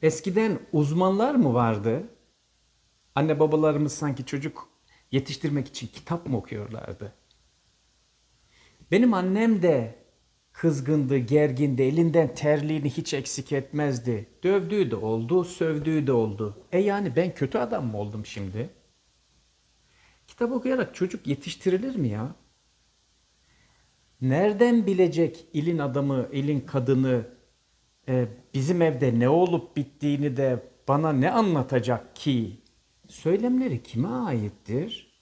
Eskiden uzmanlar mı vardı? Anne babalarımız sanki çocuk yetiştirmek için kitap mı okuyorlardı? Benim annem de kızgındı, gergindi, elinden terliğini hiç eksik etmezdi. Dövdüğü de oldu, sövdüğü de oldu. Yani ben kötü adam mı oldum şimdi? Kitap okuyarak çocuk yetiştirilir mi ya? Nereden bilecek ilin adamı, ilin kadını bizim evde ne olup bittiğini de bana ne anlatacak ki? Söylemleri kime aittir?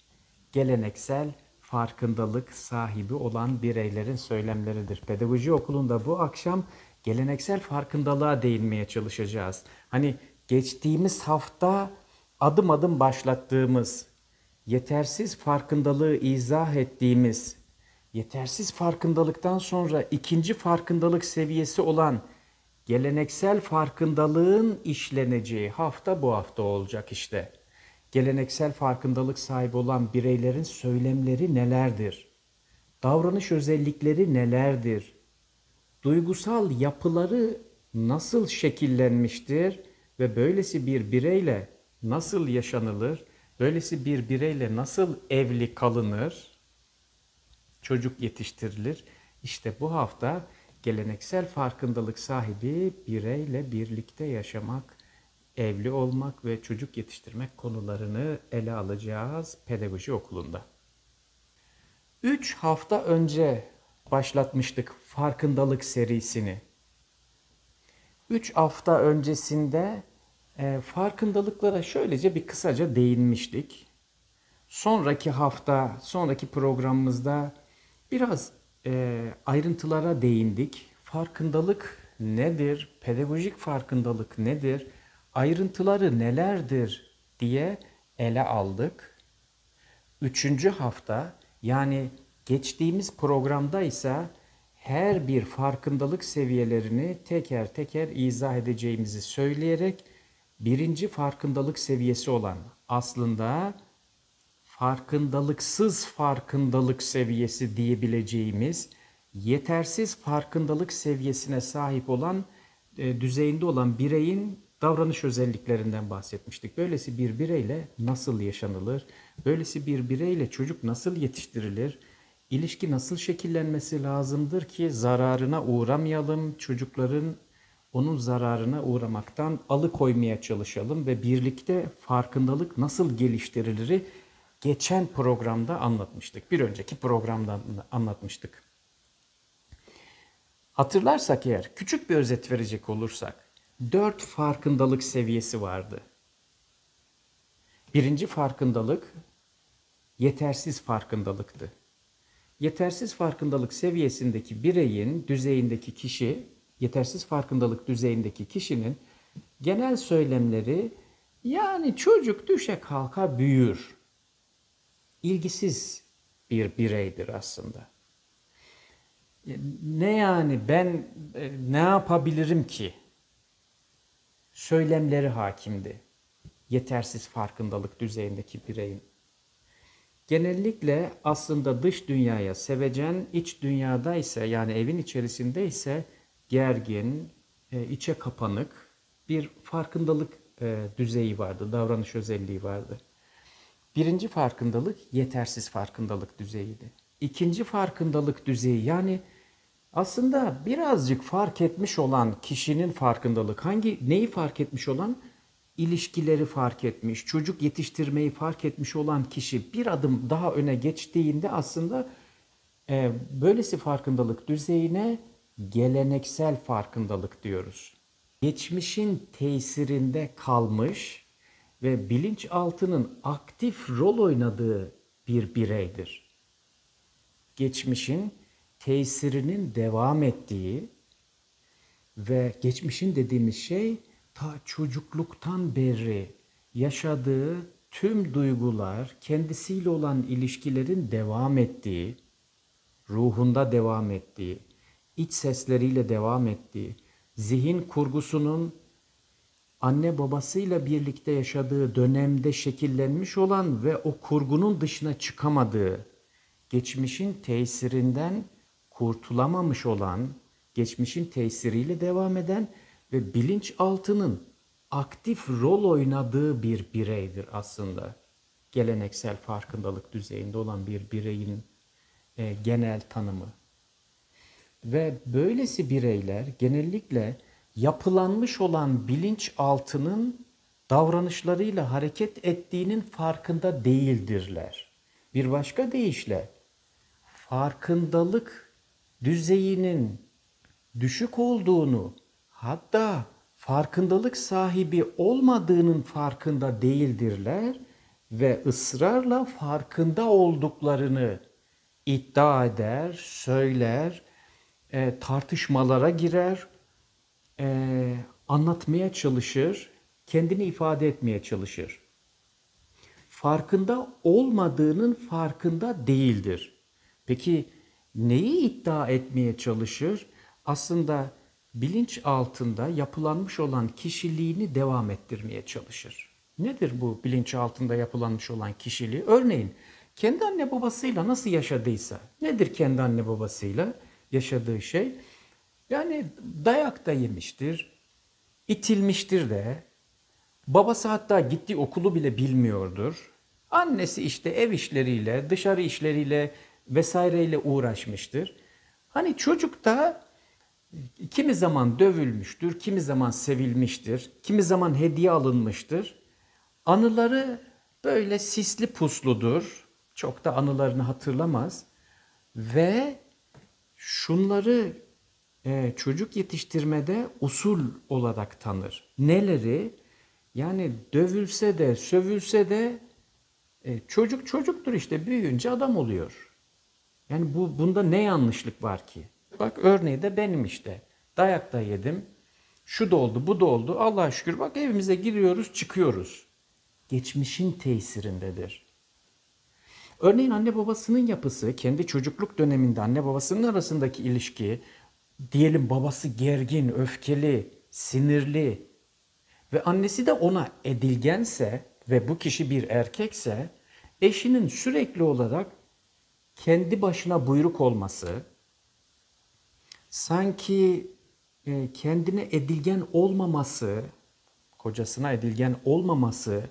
Geleneksel farkındalık sahibi olan bireylerin söylemleridir. Pedagoji okulunda bu akşam geleneksel farkındalığa değinmeye çalışacağız. Hani geçtiğimiz hafta adım adım başlattığımız, yetersiz farkındalığı izah ettiğimiz, yetersiz farkındalıktan sonra ikinci farkındalık seviyesi olan geleneksel farkındalığın işleneceği hafta bu hafta olacak işte. Geleneksel farkındalık sahibi olan bireylerin söylemleri nelerdir? Davranış özellikleri nelerdir? Duygusal yapıları nasıl şekillenmiştir ve böylesi bir bireyle nasıl yaşanılır? Böylesi bir bireyle nasıl evli kalınır? Çocuk yetiştirilir. İşte bu hafta geleneksel farkındalık sahibi bireyle birlikte yaşamak, evli olmak ve çocuk yetiştirmek konularını ele alacağız pedagoji okulunda. 3 hafta önce başlatmıştık farkındalık serisini. 3 hafta öncesinde farkındalıklara şöylece bir kısaca değinmiştik. Sonraki hafta, sonraki programımızda biraz ayrıntılara değindik. Farkındalık nedir? Pedagojik farkındalık nedir? Ayrıntıları nelerdir diye ele aldık. Üçüncü hafta yani geçtiğimiz programda ise her bir farkındalık seviyelerini teker teker izah edeceğimizi söyleyerek birinci farkındalık seviyesi olan aslında farkındalıksız farkındalık seviyesi diyebileceğimiz yetersiz farkındalık seviyesine sahip olan düzeyinde olan bireyin davranış özelliklerinden bahsetmiştik. Böylesi bir bireyle nasıl yaşanılır? Böylesi bir bireyle çocuk nasıl yetiştirilir? İlişki nasıl şekillenmesi lazımdır ki zararına uğramayalım, çocukların onun zararına uğramaktan alıkoymaya çalışalım ve birlikte farkındalık nasıl geliştirilir geçen programda anlatmıştık. Bir önceki programda anlatmıştık. Hatırlarsak eğer küçük bir özet verecek olursak 4 farkındalık seviyesi vardı. Birinci farkındalık yetersiz farkındalıktı. Yetersiz farkındalık seviyesindeki bireyin düzeyindeki kişi, yetersiz farkındalık düzeyindeki kişinin genel söylemleri yani çocuk düşe kalka büyür. İlgisiz bir bireydir aslında. Ne yani ben ne yapabilirim ki? Söylemleri hakimdi. Yetersiz farkındalık düzeyindeki bireyin. Genellikle aslında dış dünyaya sevecen, iç dünyada ise yani evin içerisinde ise gergin, içe kapanık bir farkındalık düzeyi vardı, davranış özelliği vardı. Birinci farkındalık yetersiz farkındalık düzeyiydi. İkinci farkındalık düzeyi yani aslında birazcık fark etmiş olan kişinin farkındalık neyi fark etmiş olan? İlişkileri fark etmiş, çocuk yetiştirmeyi fark etmiş olan kişi bir adım daha öne geçtiğinde aslında böylesi farkındalık düzeyine geleneksel farkındalık diyoruz. Geçmişin tesirinde kalmış ve bilinçaltının aktif rol oynadığı bir bireydir. Geçmişin tesirinin devam ettiği ve geçmişin dediğimiz şey ta çocukluktan beri yaşadığı tüm duygular, kendisiyle olan ilişkilerin devam ettiği, ruhunda devam ettiği, iç sesleriyle devam ettiği, zihin kurgusunun anne babasıyla birlikte yaşadığı dönemde şekillenmiş olan ve o kurgunun dışına çıkamadığı, geçmişin tesirinden kurtulamamış olan, geçmişin tesiriyle devam eden ve bilinçaltının aktif rol oynadığı bir bireydir aslında. Geleneksel farkındalık düzeyinde olan bir bireyin genel tanımı. Ve böylesi bireyler genellikle yapılanmış olan bilinçaltının davranışlarıyla hareket ettiğinin farkında değildirler. Bir başka deyişle farkındalık düzeyinin düşük olduğunu, hatta farkındalık sahibi olmadığının farkında değildirler ve ısrarla farkında olduklarını iddia eder, söyler, tartışmalara girer, anlatmaya çalışır, kendini ifade etmeye çalışır. Farkında olmadığının farkında değildir. Peki neyi iddia etmeye çalışır? Aslında bilinç altında yapılanmış olan kişiliğini devam ettirmeye çalışır. Nedir bu bilinç altında yapılanmış olan kişiliği? Örneğin kendi anne babasıyla nasıl yaşadıysa, nedir kendi anne babasıyla yaşadığı şey? Yani dayak da yemiştir, itilmiştir de, babası hatta gittiği okulu bile bilmiyordur. Annesi işte ev işleriyle, dışarı işleriyle vesaireyle uğraşmıştır. Hani çocuk da kimi zaman dövülmüştür, kimi zaman sevilmiştir, kimi zaman hediye alınmıştır. Anıları böyle sisli pusludur. Çok da anılarını hatırlamaz. Ve şunları çocuk yetiştirmede usul olarak tanır. Neleri? Yani dövülse de, sövülse de çocuk çocuktur işte, büyüyünce adam oluyor. Yani bunda ne yanlışlık var ki? Bak örneği de benim işte. Dayak da yedim. Şu da oldu, bu da oldu. Allah'a şükür bak evimize giriyoruz, çıkıyoruz. Geçmişin tesirindedir. Örneğin anne babasının yapısı, kendi çocukluk döneminde anne babasının arasındaki ilişki, diyelim babası gergin, öfkeli, sinirli ve annesi de ona edilgense ve bu kişi bir erkekse, eşinin sürekli olarak kendi başına buyruk olması, sanki kendine edilgen olmaması, kocasına edilgen olmaması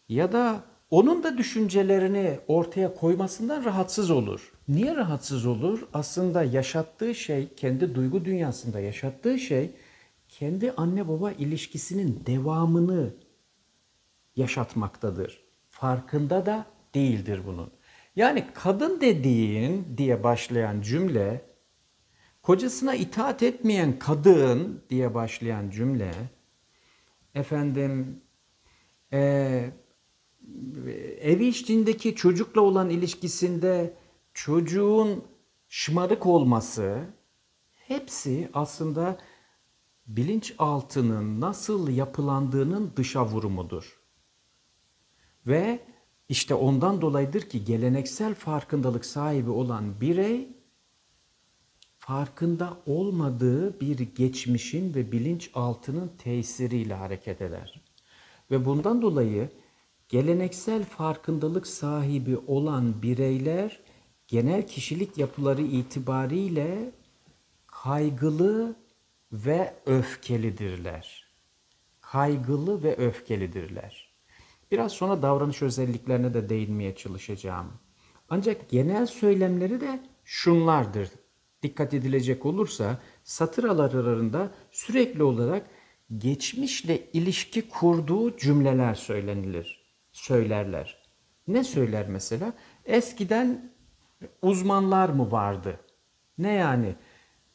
ya da onun da düşüncelerini ortaya koymasından rahatsız olur. Niye rahatsız olur? Aslında yaşattığı şey, kendi duygu dünyasında yaşattığı şey, kendi anne baba ilişkisinin devamını yaşatmaktadır. Farkında da değildir bunun. Yani kadın dediğin diye başlayan cümle, kocasına itaat etmeyen kadın diye başlayan cümle, efendim evi içindeki çocukla olan ilişkisinde çocuğun şımarık olması, hepsi aslında bilinçaltının nasıl yapılandığının dışa vurumudur. Ve işte ondan dolayıdır ki geleneksel farkındalık sahibi olan birey, farkında olmadığı bir geçmişin ve bilinçaltının tesiriyle hareket eder. Ve bundan dolayı geleneksel farkındalık sahibi olan bireyler genel kişilik yapıları itibariyle kaygılı ve öfkelidirler. Kaygılı ve öfkelidirler. Biraz sonra davranış özelliklerine de değinmeye çalışacağım. Ancak genel söylemleri de şunlardır. Dikkat edilecek olursa satır aralarında sürekli olarak geçmişle ilişki kurduğu cümleler söylerler. Ne söyler mesela? Eskiden uzmanlar mı vardı? Ne yani?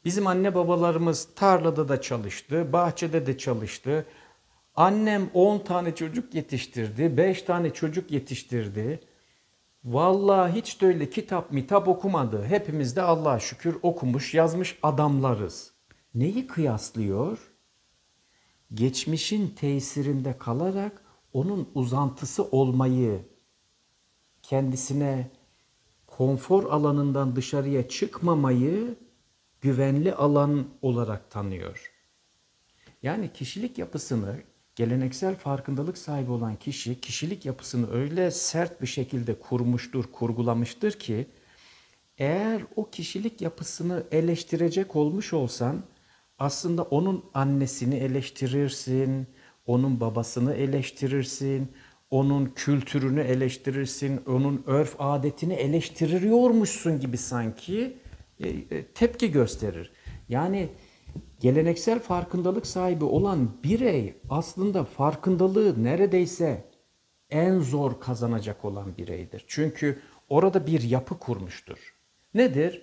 Bizim anne babalarımız tarlada da çalıştı, bahçede de çalıştı. Annem 10 tane çocuk yetiştirdi, 5 tane çocuk yetiştirdi. Vallahi hiç de öyle kitap okumadı. Hepimiz de Allah'a şükür okumuş, yazmış adamlarız. Neyi kıyaslıyor? Geçmişin tesirinde kalarak onun uzantısı olmayı, kendisine konfor alanından dışarıya çıkmamayı güvenli alan olarak tanıyor. Yani kişilik yapısını, geleneksel farkındalık sahibi olan kişi, kişilik yapısını öyle sert bir şekilde kurmuştur, kurgulamıştır ki, eğer o kişilik yapısını eleştirecek olmuş olsan, aslında onun annesini eleştirirsin, onun babasını eleştirirsin, onun kültürünü eleştirirsin, onun örf adetini eleştiriyormuşsun gibi sanki tepki gösterir. Yani geleneksel farkındalık sahibi olan birey aslında farkındalığı neredeyse en zor kazanacak olan bireydir. Çünkü orada bir yapı kurmuştur. Nedir?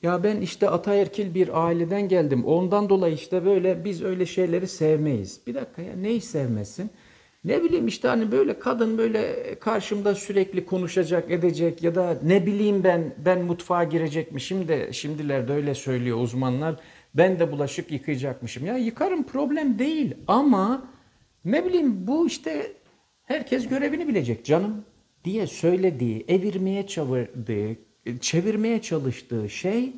Ya ben işte ataerkil bir aileden geldim. Ondan dolayı işte böyle biz öyle şeyleri sevmeyiz. Bir dakika ya neyi sevmesin? Ne bileyim işte hani böyle kadın böyle karşımda sürekli konuşacak edecek ya da ne bileyim ben mutfağa girecekmişim de şimdilerde öyle söylüyor uzmanlar. Ben de bulaşık yıkayacakmışım. Ya yıkarım problem değil ama ne bileyim bu işte herkes görevini bilecek canım diye söylediği, çevirmeye çalıştığı şey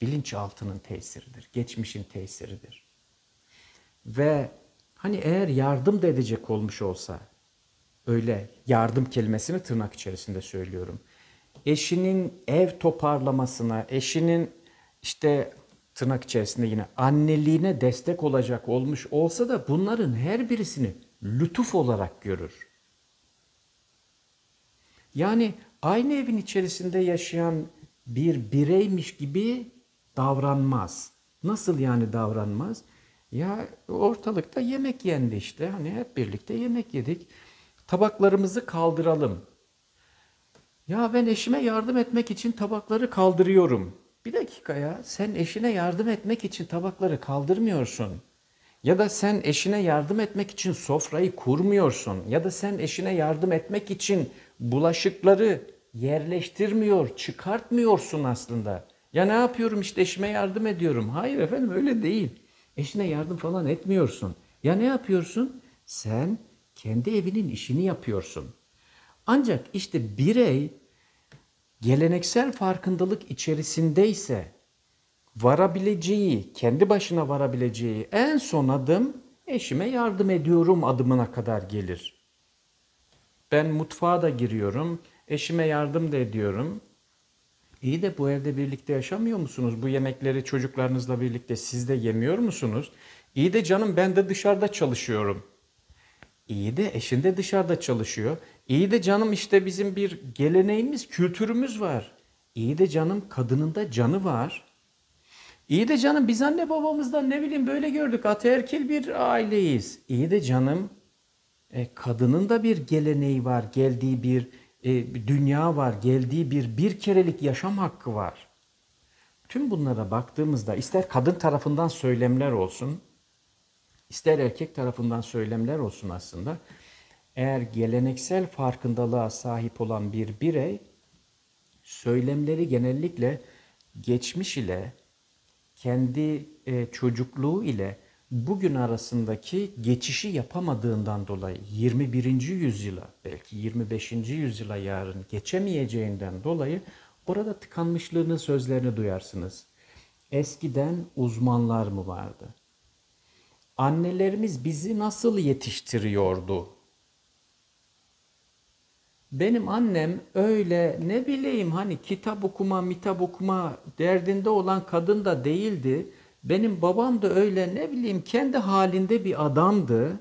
bilinçaltının tesiridir, geçmişin tesiridir. Ve hani eğer yardım da edecek olmuş olsa, öyle yardım kelimesini tırnak içerisinde söylüyorum. Eşinin ev toparlamasına, eşinin işte tırnak içerisinde yine anneliğine destek olacak olmuş olsa da bunların her birisini lütuf olarak görür. Yani aynı evin içerisinde yaşayan bir bireymiş gibi davranmaz. Nasıl yani davranmaz? Ya ortalıkta yemek yendi işte. Hani hep birlikte yemek yedik. Tabaklarımızı kaldıralım. Ya ben eşime yardım etmek için tabakları kaldırıyorum. Bir dakika ya, sen eşine yardım etmek için tabakları kaldırmıyorsun. Ya da sen eşine yardım etmek için sofrayı kurmuyorsun. Ya da sen eşine yardım etmek için bulaşıkları yerleştirmiyor, çıkartmıyorsun aslında. Ya ne yapıyorum işte eşime yardım ediyorum. Hayır efendim öyle değil. Eşine yardım falan etmiyorsun. Ya ne yapıyorsun? Sen kendi evinin işini yapıyorsun. Ancak işte birey geleneksel farkındalık içerisindeyse varabileceği, kendi başına varabileceği en son adım eşime yardım ediyorum adımına kadar gelir. Ben mutfağa da giriyorum, eşime yardım da ediyorum. İyi de bu evde birlikte yaşamıyor musunuz? Bu yemekleri çocuklarınızla birlikte siz de yemiyor musunuz? İyi de canım ben de dışarıda çalışıyorum. İyi de eşin de dışarıda çalışıyor. İyi de canım işte bizim bir geleneğimiz, kültürümüz var. İyi de canım kadının da canı var. İyi de canım biz anne babamızdan ne bileyim böyle gördük. Ataerkil bir aileyiz. İyi de canım kadının da bir geleneği var. Geldiği bir dünya var. Geldiği bir kerelik yaşam hakkı var. Tüm bunlara baktığımızda ister kadın tarafından söylemler olsun, ister erkek tarafından söylemler olsun aslında. Eğer geleneksel farkındalığa sahip olan bir birey söylemleri genellikle geçmiş ile kendi çocukluğu ile bugün arasındaki geçişi yapamadığından dolayı 21. yüzyıla belki 25. yüzyıla yarın geçemeyeceğinden dolayı orada tıkanmışlığının sözlerini duyarsınız. Eskiden uzmanlar mı vardı? Annelerimiz bizi nasıl yetiştiriyordu? Benim annem öyle ne bileyim hani kitap okuma, mitap okuma derdinde olan kadın da değildi. Benim babam da öyle ne bileyim kendi halinde bir adamdı.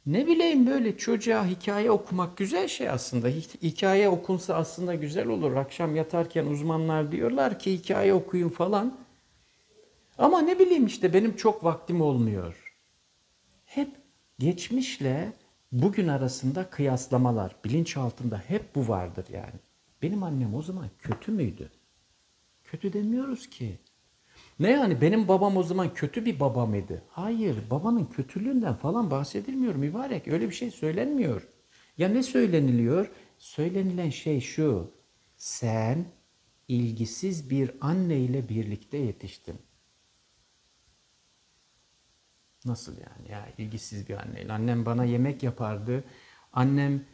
Ne bileyim böyle çocuğa hikaye okumak güzel şey aslında. Hikaye okunsa aslında güzel olur. Akşam yatarken uzmanlar diyorlar ki hikaye okuyun falan. Ama ne bileyim işte benim çok vaktim olmuyor. Hep geçmişle bugün arasında kıyaslamalar, bilinçaltında hep bu vardır yani. Benim annem o zaman kötü müydü? Kötü demiyoruz ki. Ne yani benim babam o zaman kötü bir baba mıydı? Hayır, babanın kötülüğünden falan bahsedilmiyor mübarek. Öyle bir şey söylenmiyor. Ya ne söyleniliyor? Söylenilen şey şu. Sen ilgisiz bir anne ile birlikte yetiştin. Nasıl yani? Ya ilgisiz bir anneyle. Annem bana yemek yapardı. Annem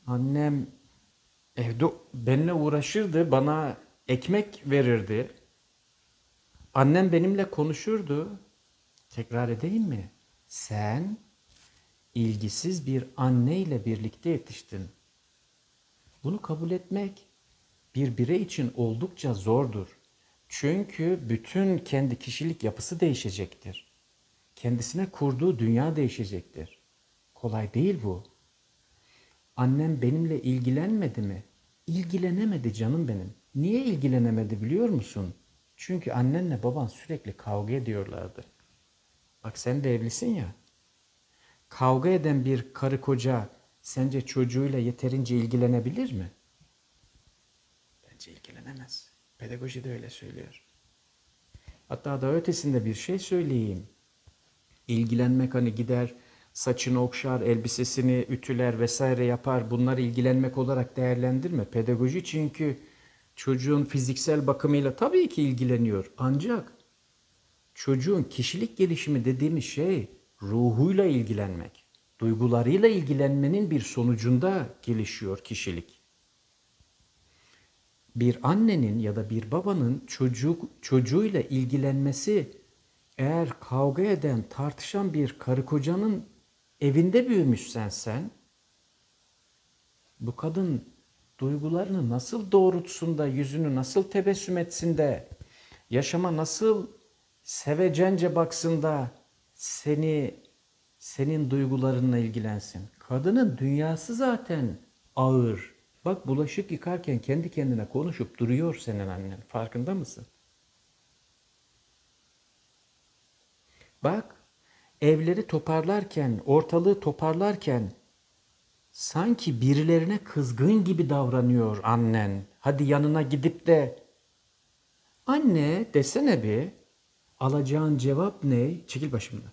annem evde benimle uğraşırdı, bana ekmek verirdi. Annem benimle konuşurdu. Tekrar edeyim mi? Sen ilgisiz bir anneyle birlikte yetiştin. Bunu kabul etmek bir birey için oldukça zordur. Çünkü bütün kendi kişilik yapısı değişecektir. Kendisine kurduğu dünya değişecektir. Kolay değil bu. Annem benimle ilgilenmedi mi? İlgilenemedi canım benim. Niye ilgilenemedi biliyor musun? Çünkü annenle baban sürekli kavga ediyorlardı. Bak sen de evlisin ya. Kavga eden bir karı koca sence çocuğuyla yeterince ilgilenebilir mi? Bence ilgilenemez. Pedagoji de öyle söylüyor. Hatta daha ötesinde bir şey söyleyeyim. İlgilenmek hani gider saçını okşar, elbisesini ütüler vesaire yapar. Bunları ilgilenmek olarak değerlendirme. Pedagoji çünkü çocuğun fiziksel bakımıyla tabii ki ilgileniyor. Ancak çocuğun kişilik gelişimi dediğimiz şey ruhuyla ilgilenmek, duygularıyla ilgilenmenin bir sonucunda gelişiyor kişilik. Bir annenin ya da bir babanın çocuğuyla ilgilenmesi eğer kavga eden, tartışan bir karı kocanın evinde büyümüşsen sen, bu kadın duygularını nasıl doğrultsun da, yüzünü nasıl tebessüm etsin de, yaşama nasıl sevecence baksın da senin duygularınla ilgilensin. Kadının dünyası zaten ağır. Bak bulaşık yıkarken kendi kendine konuşup duruyor senin annen. Farkında mısın? Bak evleri toparlarken, ortalığı toparlarken sanki birilerine kızgın gibi davranıyor annen. Hadi yanına gidip de anne desene bir, alacağın cevap ne? Çekil başımdan.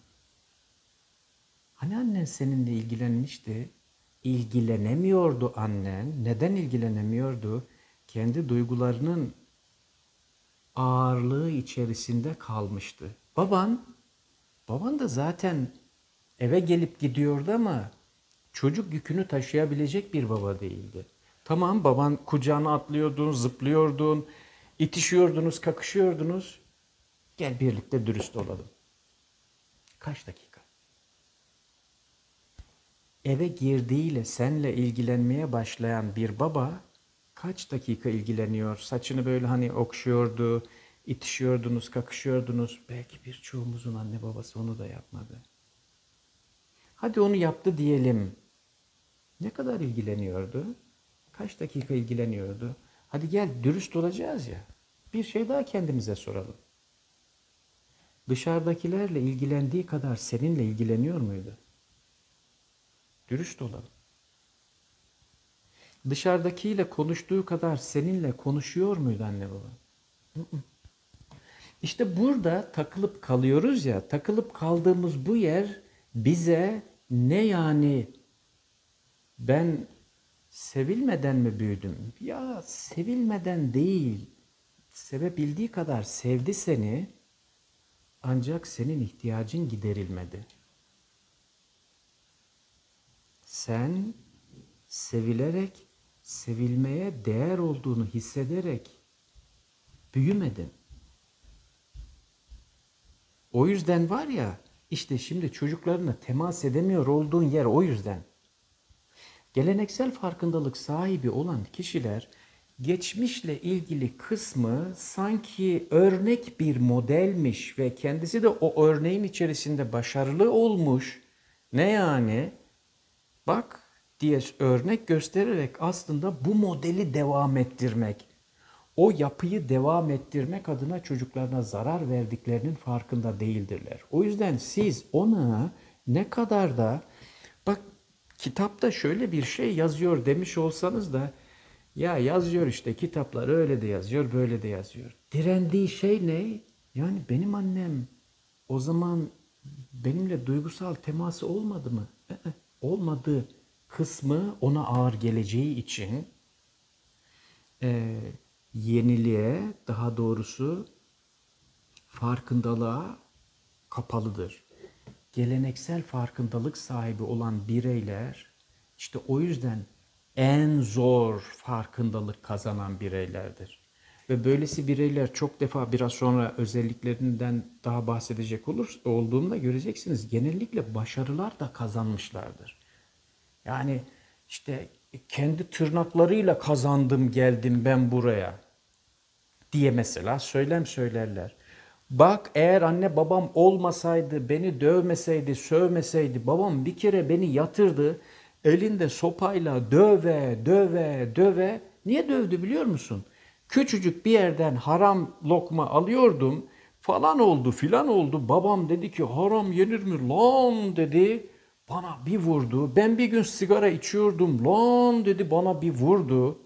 Hani annen seninle ilgilenmişti? İlgilenemiyordu annen. Neden ilgilenemiyordu? Kendi duygularının ağırlığı içerisinde kalmıştı. Baban da zaten eve gelip gidiyordu ama çocuk yükünü taşıyabilecek bir baba değildi. Tamam baban kucağına atlıyordun, zıplıyordun, itişiyordunuz, kakışıyordunuz. Gel birlikte dürüst olalım. Kaç dakika? Eve girdiğiyle senle ilgilenmeye başlayan bir baba kaç dakika ilgileniyor? Saçını böyle hani okşuyordu, itişiyordunuz, kakışıyordunuz. Belki birçoğumuzun anne babası onu da yapmadı. Hadi onu yaptı diyelim. Ne kadar ilgileniyordu? Kaç dakika ilgileniyordu? Hadi gel dürüst olacağız ya. Bir şey daha kendimize soralım. Dışarıdakilerle ilgilendiği kadar seninle ilgileniyor muydu? Dürüst olalım. Dışarıdakiyle konuştuğu kadar seninle konuşuyor muydu anne baba? İşte burada takılıp kalıyoruz ya, takılıp kaldığımız bu yer bize ne yani ben sevilmeden mi büyüdüm? Ya sevilmeden değil, sevebildiği kadar sevdi seni ancak senin ihtiyacın giderilmedi. Sen sevilerek, sevilmeye değer olduğunu hissederek büyümedin. O yüzden var ya, işte şimdi çocuklarına temas edemiyor olduğun yer o yüzden. Geleneksel farkındalık sahibi olan kişiler geçmişle ilgili kısmı sanki örnek bir modelmiş ve kendisi de o örneğin içerisinde başarılı olmuş. Ne yani? Bak diye örnek göstererek aslında bu modeli devam ettirmek, o yapıyı devam ettirmek adına çocuklarına zarar verdiklerinin farkında değildirler. O yüzden siz ona ne kadar da bak kitapta şöyle bir şey yazıyor demiş olsanız da ya yazıyor işte kitaplar öyle de yazıyor böyle de yazıyor. Direndiği şey ne? Yani benim annem o zaman benimle duygusal teması olmadı mı? Olmadı kısmı ona ağır geleceği için yeniliğe, daha doğrusu farkındalığa kapalıdır. Geleneksel farkındalık sahibi olan bireyler işte o yüzden en zor farkındalık kazanan bireylerdir. Ve böylesi bireyler çok defa biraz sonra özelliklerinden daha bahsedecek olduğumda göreceksiniz. Genellikle başarılar da kazanmışlardır. Yani işte kendi tırnaklarıyla kazandım geldim ben buraya diye mesela söylem söylerler. Bak eğer anne babam olmasaydı, beni dövmeseydi, sövmeseydi, babam bir kere beni yatırdı. Elinde sopayla döve, döve, döve. Niye dövdü biliyor musun? Küçücük bir yerden haram lokma alıyordum. Falan oldu, filan oldu. Babam dedi ki haram yenir mi lan dedi. Bana bir vurdu. Ben bir gün sigara içiyordum. Lan dedi bana bir vurdu.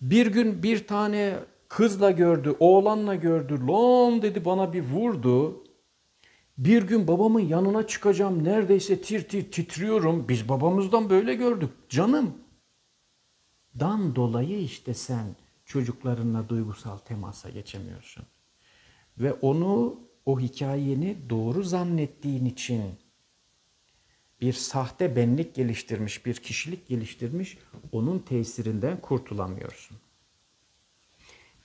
Bir gün bir tane kızla gördü, oğlanla gördü. Lan dedi bana bir vurdu. Bir gün babamın yanına çıkacağım. Neredeyse tir tir titriyorum. Biz babamızdan böyle gördük. Canım. Dan dolayı işte sen çocuklarınla duygusal temasa geçemiyorsun. Ve onu, o hikayeni doğru zannettiğin için bir sahte benlik geliştirmiş, bir kişilik geliştirmiş, onun tesirinden kurtulamıyorsun.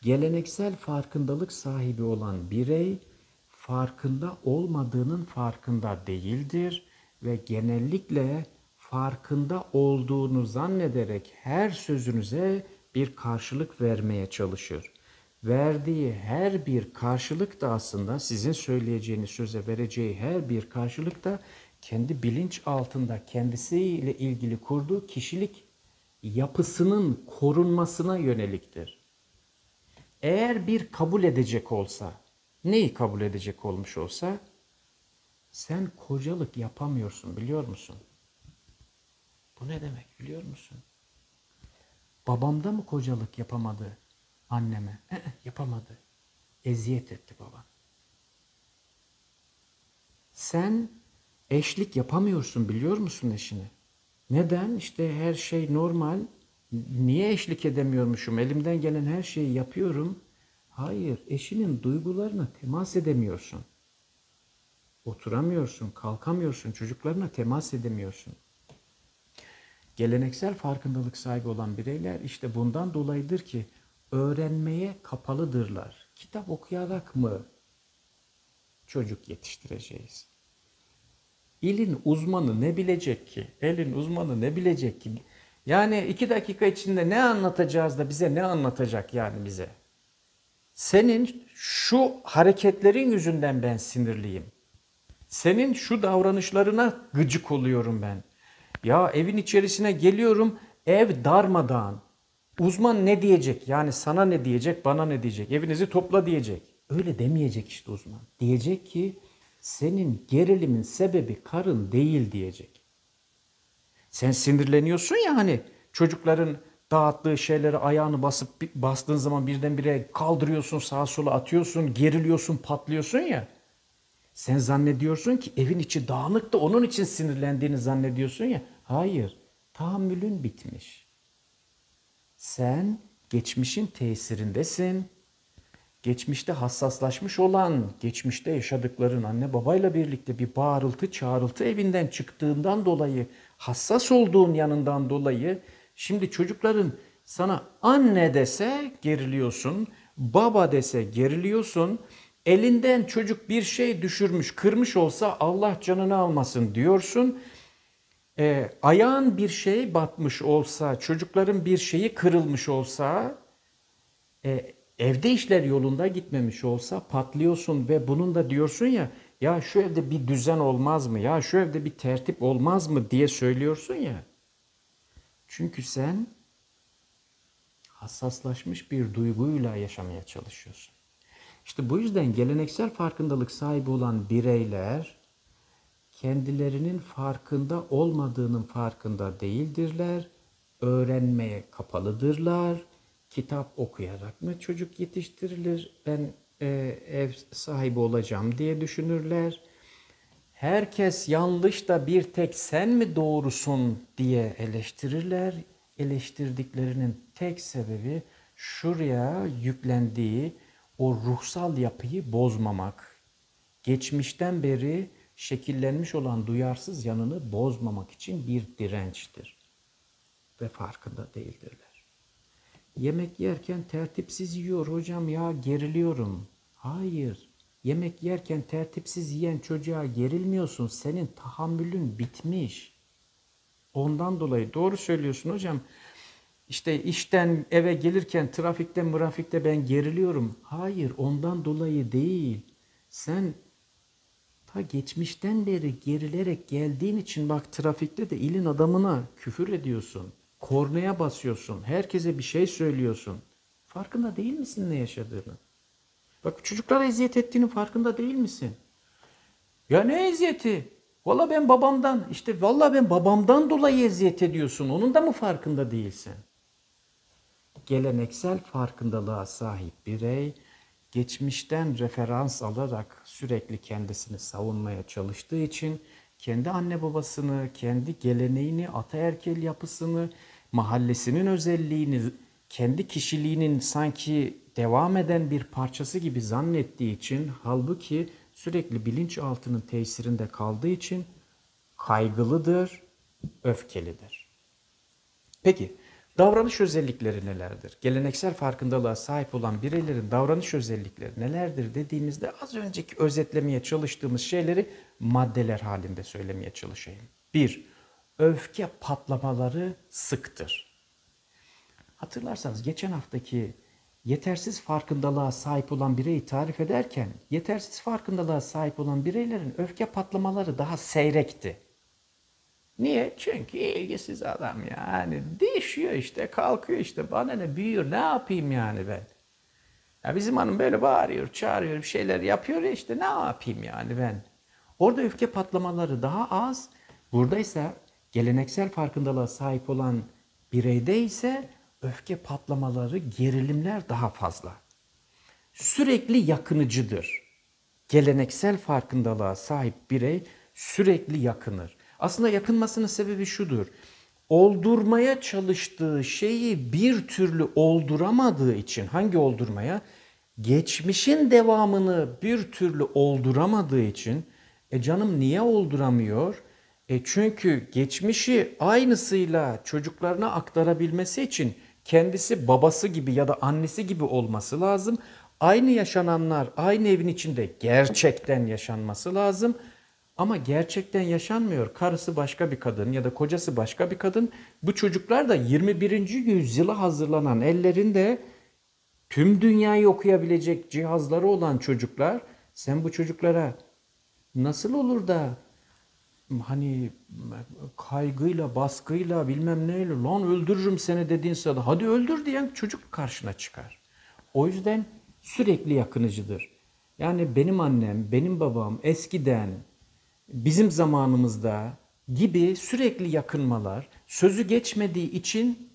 Geleneksel farkındalık sahibi olan birey farkında olmadığının farkında değildir ve genellikle farkında olduğunu zannederek her sözünüze bir karşılık vermeye çalışır. Verdiği her bir karşılık da aslında sizin söyleyeceğiniz söze vereceği her bir karşılık da kendi bilinç altında kendisiyle ilgili kurduğu kişilik yapısının korunmasına yöneliktir. Eğer bir kabul edecek olsa, neyi kabul edecek olmuş olsa, sen kocalık yapamıyorsun biliyor musun? Bu ne demek biliyor musun? Babam da mı kocalık yapamadı anneme? Yapamadı. Eziyet etti baban. Sen eşlik yapamıyorsun biliyor musun eşine? Neden? İşte her şey normal. Niye eşlik edemiyormuşum? Elimden gelen her şeyi yapıyorum. Hayır, eşinin duygularına temas edemiyorsun. Oturamıyorsun, kalkamıyorsun, çocuklarına temas edemiyorsun. Geleneksel farkındalık sahibi olan bireyler işte bundan dolayıdır ki öğrenmeye kapalıdırlar. Kitap okuyarak mı çocuk yetiştireceğiz? İlin uzmanı ne bilecek ki? Elin uzmanı ne bilecek ki? Yani 2 dakika içinde ne anlatacağız da bize ne anlatacak yani bize? Senin şu hareketlerin yüzünden ben sinirliyim. Senin şu davranışlarına gıcık oluyorum ben. Ya evin içerisine geliyorum, ev darmadağın. Uzman ne diyecek? Yani sana ne diyecek, bana ne diyecek? Evinizi topla diyecek. Öyle demeyecek işte uzman. Diyecek ki senin gerilimin sebebi karın değil diyecek. Sen sinirleniyorsun ya hani çocukların dağıttığı şeyleri ayağını bastığın zaman birdenbire kaldırıyorsun, sağa sola atıyorsun, geriliyorsun, patlıyorsun ya. Sen zannediyorsun ki evin içi dağınık da onun için sinirlendiğini zannediyorsun ya. Hayır, tahammülün bitmiş. Sen geçmişin tesirindesin. Geçmişte hassaslaşmış olan, geçmişte yaşadıkların anne babayla birlikte bir bağırıltı, çağrıltı evinden çıktığından dolayı, hassas olduğun yanından dolayı, şimdi çocukların sana anne dese geriliyorsun, baba dese geriliyorsun, elinden çocuk bir şey düşürmüş, kırmış olsa Allah canını almasın diyorsun. Ayağın bir şey batmış olsa, çocukların bir şeyi kırılmış olsa, evde işler yolunda gitmemiş olsa patlıyorsun ve bunun da diyorsun ya, ya şu evde bir düzen olmaz mı, ya şu evde bir tertip olmaz mı diye söylüyorsun ya. Çünkü sen hassaslaşmış bir duyguyla yaşamaya çalışıyorsun. İşte bu yüzden geleneksel farkındalık sahibi olan bireyler kendilerinin farkında olmadığının farkında değildirler. Öğrenmeye kapalıdırlar. Kitap okuyarak mı çocuk yetiştirilir? Ben ev sahibi olacağım diye düşünürler. Herkes yanlış da bir tek sen mi doğrusun diye eleştirirler. Eleştirdiklerinin tek sebebi şuraya yüklendiği o ruhsal yapıyı bozmamak. Geçmişten beri şekillenmiş olan duyarsız yanını bozmamak için bir dirençtir. Ve farkında değildirler. Yemek yerken tertipsiz yiyor hocam ya geriliyorum. Hayır. Yemek yerken tertipsiz yiyen çocuğa gerilmiyorsun. Senin tahammülün bitmiş. Ondan dolayı doğru söylüyorsun hocam. İşte işten eve gelirken trafikte ben geriliyorum. Hayır, ondan dolayı değil. Sen ta geçmişten beri gerilerek geldiğin için bak trafikte de ilin adamına küfür ediyorsun. Kornaya basıyorsun. Herkese bir şey söylüyorsun. Farkında değil misin ne yaşadığını? Bak çocuklara eziyet ettiğinin farkında değil misin? Ya ne eziyeti? Valla ben babamdan dolayı eziyet ediyorsun. Onun da mı farkında değilsin? Geleneksel farkındalığa sahip birey, geçmişten referans alarak sürekli kendisini savunmaya çalıştığı için kendi anne babasını, kendi geleneğini, ataerkil yapısını, mahallesinin özelliğini, kendi kişiliğinin sanki devam eden bir parçası gibi zannettiği için, halbuki sürekli bilinçaltının tesirinde kaldığı için kaygılıdır, öfkelidir. Peki, davranış özellikleri nelerdir? Geleneksel farkındalığa sahip olan bireylerin davranış özellikleri nelerdir dediğimizde az önceki özetlemeye çalıştığımız şeyleri maddeler halinde söylemeye çalışayım. 1. Öfke patlamaları sıktır. Hatırlarsanız geçen haftaki yetersiz farkındalığa sahip olan bireyi tarif ederken yetersiz farkındalığa sahip olan bireylerin öfke patlamaları daha seyrekti. Niye? Çünkü ilgisiz adam yani. Değişiyor işte, kalkıyor işte. Bana ne, büyüyor, ne yapayım yani ben? Ya bizim hanım böyle bağırıyor, çağırıyor, bir şeyler yapıyor ya işte, ne yapayım yani ben? Orada öfke patlamaları daha az. Buradaysa geleneksel farkındalığa sahip olan bireyde ise öfke patlamaları, gerilimler daha fazla. Sürekli yakınıcıdır. Geleneksel farkındalığa sahip birey sürekli yakınır. Aslında yakınmasının sebebi şudur. Oldurmaya çalıştığı şeyi bir türlü olduramadığı için, hangi oldurmaya? Geçmişin devamını bir türlü olduramadığı için, canım niye olduramıyor? Çünkü geçmişi aynısıyla çocuklarına aktarabilmesi için kendisi babası gibi ya da annesi gibi olması lazım. Aynı yaşananlar aynı evin içinde gerçekten yaşanması lazım. Ama gerçekten yaşanmıyor. Karısı başka bir kadın ya da kocası başka bir kadın. Bu çocuklar da 21. yüzyıla hazırlanan, ellerinde tüm dünyayı okuyabilecek cihazları olan çocuklar. Sen bu çocuklara nasıl olur da hani kaygıyla, baskıyla, bilmem neyle lan öldürürüm seni dediğin sırada hadi öldür diyen çocuk karşına çıkar. O yüzden sürekli yakınıcıdır. Yani benim annem, benim babam eskiden, bizim zamanımızda gibi sürekli yakınmalar, sözü geçmediği için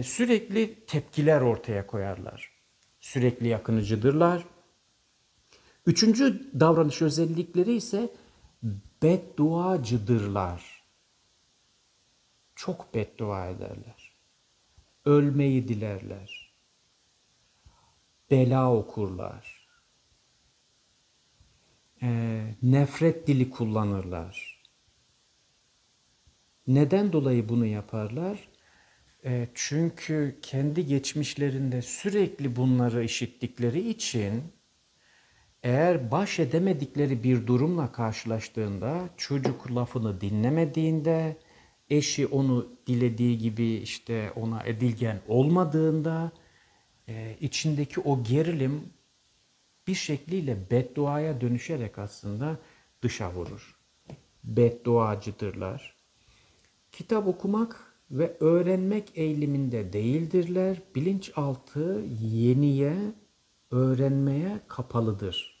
sürekli tepkiler ortaya koyarlar. Sürekli yakınıcıdırlar. Üçüncü davranış özellikleri ise bedduacıdırlar. Çok beddua ederler. Ölmeyi dilerler. Bela okurlar. Nefret dili kullanırlar. Neden dolayı bunu yaparlar? Çünkü kendi geçmişlerinde sürekli bunları işittikleri için eğer baş edemedikleri bir durumla karşılaştığında, çocuk lafını dinlemediğinde, eşi onu dilediği gibi işte ona edilgen olmadığında, içindeki o gerilim bir şekliyle bedduaya dönüşerek aslında dışa vurur. Bedduacıdırlar. Kitap okumak ve öğrenmek eğiliminde değildirler. Bilinçaltı yeniye, öğrenmeye kapalıdır.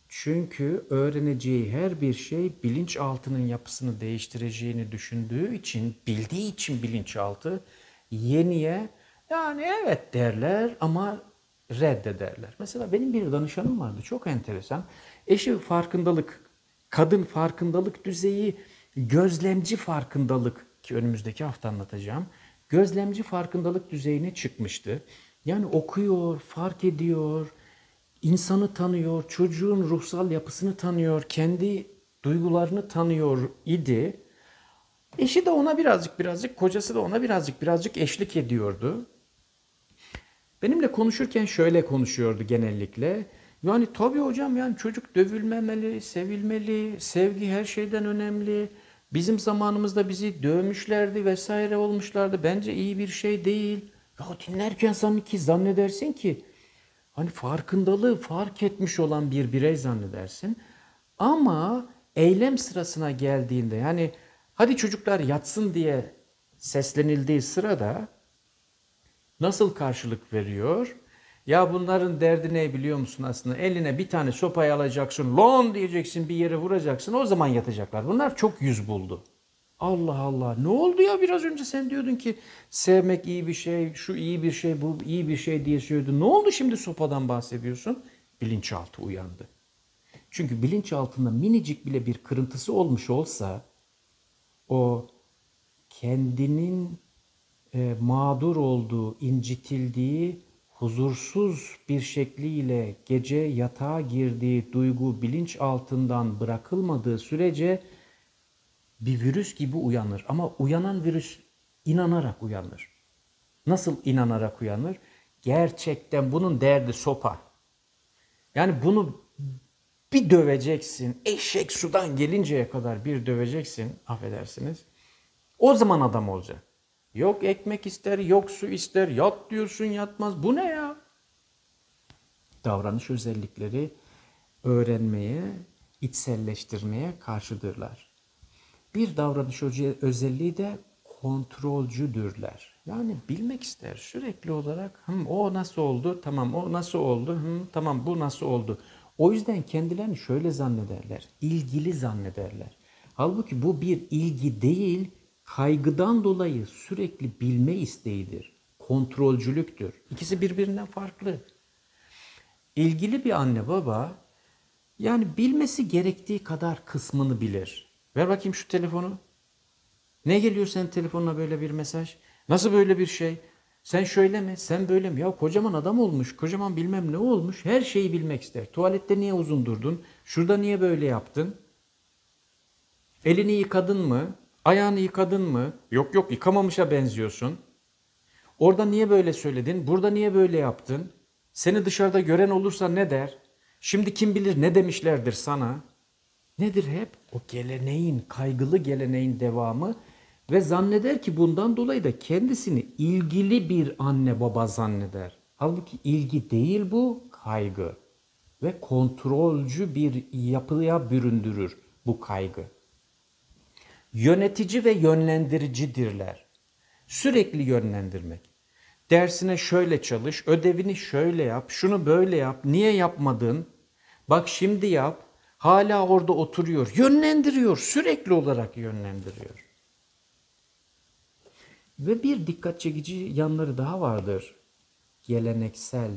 Çünkü öğreneceği her bir şey bilinçaltının yapısını değiştireceğini düşündüğü için, bildiği için bilinçaltı yeniye yani evet derler ama reddederler. Mesela benim bir danışanım vardı, çok enteresan. Eşi farkındalık, kadın farkındalık düzeyi, gözlemci farkındalık, ki önümüzdeki hafta anlatacağım. Gözlemci farkındalık düzeyine çıkmıştı. Yani okuyor, fark ediyor, insanı tanıyor, çocuğun ruhsal yapısını tanıyor, kendi duygularını tanıyor idi. Eşi de ona birazcık, kocası da ona birazcık eşlik ediyordu. Benimle konuşurken şöyle konuşuyordu genellikle. Yani tabii hocam, yani çocuk dövülmemeli, sevilmeli, sevgi her şeyden önemli. Bizim zamanımızda bizi dövmüşlerdi vesaire olmuşlardı. Bence iyi bir şey değil. Ya dinlerken sanki zannedersin ki hani farkındalığı fark etmiş olan bir birey zannedersin. Ama eylem sırasına geldiğinde yani hadi çocuklar yatsın diye seslenildiği sırada nasıl karşılık veriyor? Ya bunların derdi ne biliyor musun aslında? Eline bir tane sopayı alacaksın, lon diyeceksin, bir yere vuracaksın, o zaman yatacaklar. Bunlar çok yüz buldu. Allah Allah, ne oldu ya, biraz önce sen diyordun ki sevmek iyi bir şey, şu iyi bir şey, bu iyi bir şey diye söylüyordun. Ne oldu şimdi sopadan bahsediyorsun? Bilinçaltı uyandı. Çünkü bilinçaltında minicik bile bir kırıntısı olmuş olsa o kendinin mağdur olduğu, incitildiği, huzursuz bir şekliyle gece yatağa girdiği duygu bilinç altından bırakılmadığı sürece bir virüs gibi uyanır. Ama uyanan virüs inanarak uyanır. Nasıl inanarak uyanır? Gerçekten bunun derdi sopa. Yani bunu bir döveceksin. Eşek sudan gelinceye kadar bir döveceksin. Affedersiniz. O zaman adam olacak. Yok ekmek ister, yok su ister, yat diyorsun yatmaz. Bu ne ya? Davranış özellikleri öğrenmeye, içselleştirmeye karşıdırlar. Bir davranış özelliği de kontrolcüdürler. Yani bilmek ister sürekli olarak. O nasıl oldu? Tamam o nasıl oldu? Tamam bu nasıl oldu? O yüzden kendilerini şöyle zannederler. İlgili zannederler. Halbuki bu bir ilgi değil, kaygıdan dolayı sürekli bilme isteğidir. Kontrolcülüktür. İkisi birbirinden farklı. İlgili bir anne baba yani bilmesi gerektiği kadar kısmını bilir. Ver bakayım şu telefonu. Ne geliyor senin telefonuna böyle bir mesaj? Nasıl böyle bir şey? Sen şöyle mi? Sen böyle mi? Ya kocaman adam olmuş, kocaman bilmem ne olmuş. Her şeyi bilmek ister. Tuvalette niye uzun durdun? Şurada niye böyle yaptın? Elini yıkadın mı? Ayağını yıkadın mı? Yok yok yıkamamışa benziyorsun. Orada niye böyle söyledin? Burada niye böyle yaptın? Seni dışarıda gören olursa ne der? Şimdi kim bilir ne demişlerdir sana? Nedir hep? O geleneğin, kaygılı geleneğin devamı ve zanneder ki bundan dolayı da kendisini ilgili bir anne baba zanneder. Halbuki ilgi değil bu, kaygı. Ve kontrolcü bir yapıya büründürür bu kaygı. Yönetici ve yönlendiricidirler. Sürekli yönlendirmek. Dersine şöyle çalış, ödevini şöyle yap, şunu böyle yap, niye yapmadın? Bak şimdi yap, hala orada oturuyor. Yönlendiriyor, sürekli olarak yönlendiriyor. Ve bir dikkat çekici yanları daha vardır. Geleneksel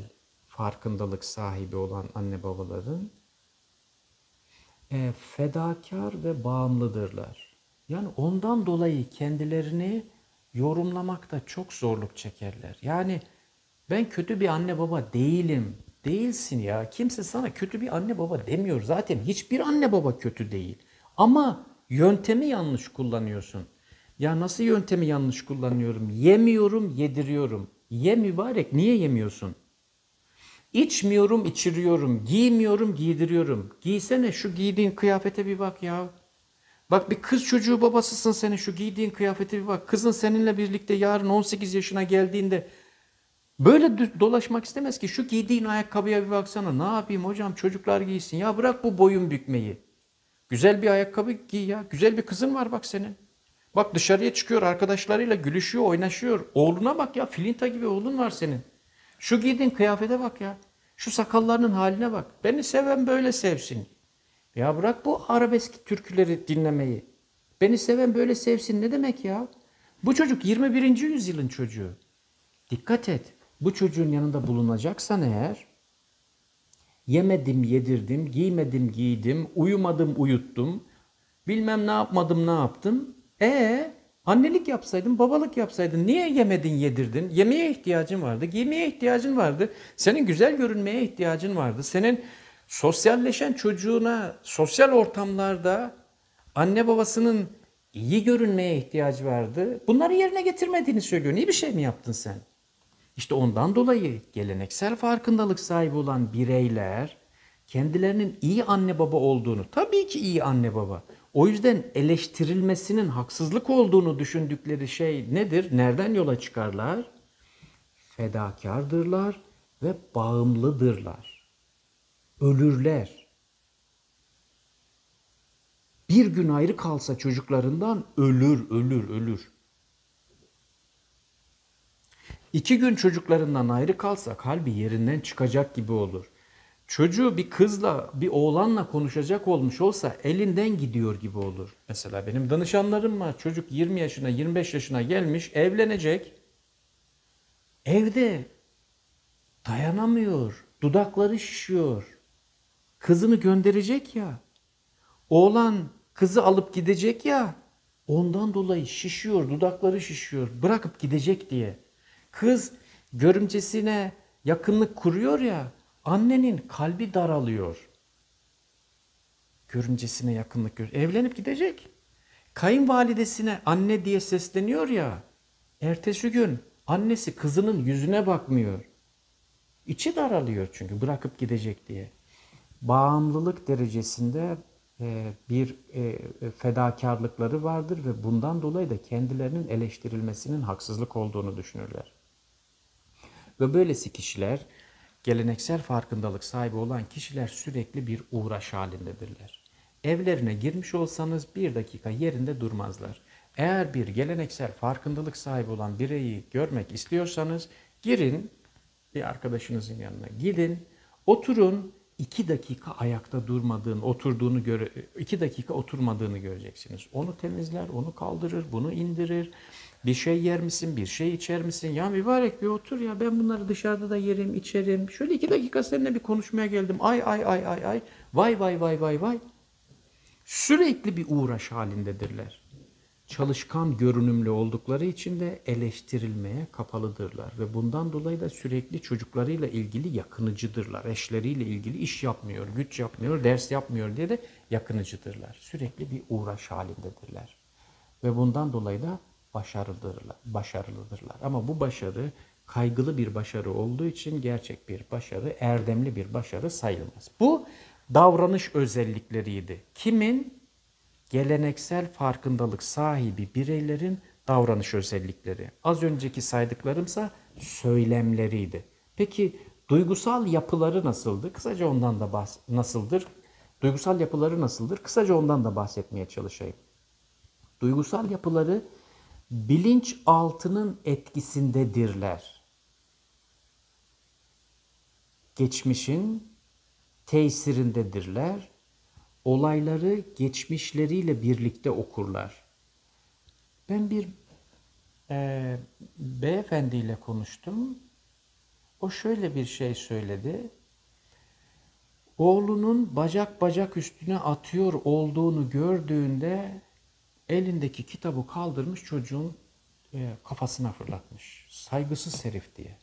farkındalık sahibi olan anne babaların fedakar ve bağımlıdırlar. Yani ondan dolayı kendilerini yorumlamakta çok zorluk çekerler. Yani ben kötü bir anne baba değilim. Değilsin ya. Kimse sana kötü bir anne baba demiyor. Zaten hiçbir anne baba kötü değil. Ama yöntemi yanlış kullanıyorsun. Ya nasıl yöntemi yanlış kullanıyorum? Yemiyorum, yediriyorum. Ye mübarek, niye yemiyorsun? İçmiyorum, içiriyorum. Giymiyorum, giydiriyorum. Giysene şu giydiğin kıyafete bir bak ya. Bak bir kız çocuğu babasısın senin, şu giydiğin kıyafete bir bak. Kızın seninle birlikte yarın 18 yaşına geldiğinde böyle dolaşmak istemez ki. Şu giydiğin ayakkabıya bir baksana. Ne yapayım hocam, çocuklar giysin. Ya bırak bu boyun bükmeyi. Güzel bir ayakkabı giy ya. Güzel bir kızın var bak senin. Bak dışarıya çıkıyor, arkadaşlarıyla gülüşüyor, oynaşıyor. Oğluna bak ya, filinta gibi oğlun var senin. Şu giydiğin kıyafete bak ya. Şu sakallarının haline bak. Beni seven böyle sevsin. Ya bırak bu arabesk türküleri dinlemeyi. Beni seven böyle sevsin ne demek ya? Bu çocuk 21. yüzyılın çocuğu. Dikkat et. Bu çocuğun yanında bulunacaksan eğer, yemedim yedirdim, giymedim giydim, uyumadım uyuttum, bilmem ne yapmadım ne yaptım. Annelik yapsaydın, babalık yapsaydın, niye yemedin yedirdin? Yemeğe ihtiyacın vardı, giymeye ihtiyacın vardı. Senin güzel görünmeye ihtiyacın vardı. Senin sosyalleşen çocuğuna, sosyal ortamlarda anne babasının iyi görünmeye ihtiyacı vardı. Bunları yerine getirmediğini söylüyor. İyi bir şey mi yaptın sen? İşte ondan dolayı geleneksel farkındalık sahibi olan bireyler kendilerinin iyi anne baba olduğunu, tabii ki iyi anne baba, O yüzden eleştirilmesinin haksızlık olduğunu düşündükleri şey nedir? Nereden yola çıkarlar? Fedakardırlar ve bağımlıdırlar. Ölürler. Bir gün ayrı kalsa çocuklarından ölür. 2 gün çocuklarından ayrı kalsa kalbi yerinden çıkacak gibi olur. Çocuğu bir kızla, bir oğlanla konuşacak olmuş olsa elinden gidiyor gibi olur. Mesela benim danışanlarım var. Çocuk 20 yaşına, 25 yaşına gelmiş, evlenecek. Evde dayanamıyor. Dudakları şişiyor. Kızını gönderecek ya. Oğlan kızı alıp gidecek ya. Ondan dolayı şişiyor, dudakları şişiyor. Bırakıp gidecek diye. Kız görümcesine yakınlık kuruyor ya. Annenin kalbi daralıyor. Görümcesine yakınlık görüyor. Evlenip gidecek. Kayınvalidesine anne diye sesleniyor ya. Ertesi gün annesi kızının yüzüne bakmıyor. İçi daralıyor çünkü bırakıp gidecek diye. Bağımlılık derecesinde bir fedakarlıkları vardır ve bundan dolayı da kendilerinin eleştirilmesinin haksızlık olduğunu düşünürler. Ve böylesi kişiler, geleneksel farkındalık sahibi olan kişiler sürekli bir uğraş halindedirler. Evlerine girmiş olsanız 1 dakika yerinde durmazlar. Eğer bir geleneksel farkındalık sahibi olan bireyi görmek istiyorsanız girin, bir arkadaşınızın yanına gidin, oturun, 2 dakika ayakta durmadığını, 2 dakika oturmadığını göreceksiniz. Onu temizler, onu kaldırır, bunu indirir. Bir şey yer misin, bir şey içer misin? Ya mübarek bir otur ya, ben bunları dışarıda da yerim, içerim. Şöyle 2 dakika seninle bir konuşmaya geldim. Ay. Vay. Sürekli bir uğraş halindedirler. Çalışkan görünümlü oldukları için de eleştirilmeye kapalıdırlar. Ve bundan dolayı da sürekli çocuklarıyla ilgili yakınıcıdırlar. Eşleriyle ilgili iş yapmıyor, güç yapmıyor, ders yapmıyor diye de yakınıcıdırlar. Sürekli bir uğraş halindedirler. Ve bundan dolayı da başarılıdırlar. Ama bu başarı kaygılı bir başarı olduğu için gerçek bir başarı, erdemli bir başarı sayılmaz. Bu davranış özellikleriydi. Kimin? Geleneksel farkındalık sahibi bireylerin davranış özellikleri. Az önceki saydıklarımsa söylemleriydi. Peki duygusal yapıları nasıldı? Kısaca ondan da nasıldır? Duygusal yapıları nasıldır? Kısaca ondan da bahsetmeye çalışayım. Duygusal yapıları bilinçaltının etkisindedirler. Geçmişin tesirindedirler. Olayları geçmişleriyle birlikte okurlar. Ben bir beyefendiyle konuştum. O şöyle bir şey söyledi. Oğlunun bacak üstüne atıyor olduğunu gördüğünde elindeki kitabı kaldırmış, çocuğun kafasına fırlatmış. Saygısız herif diye.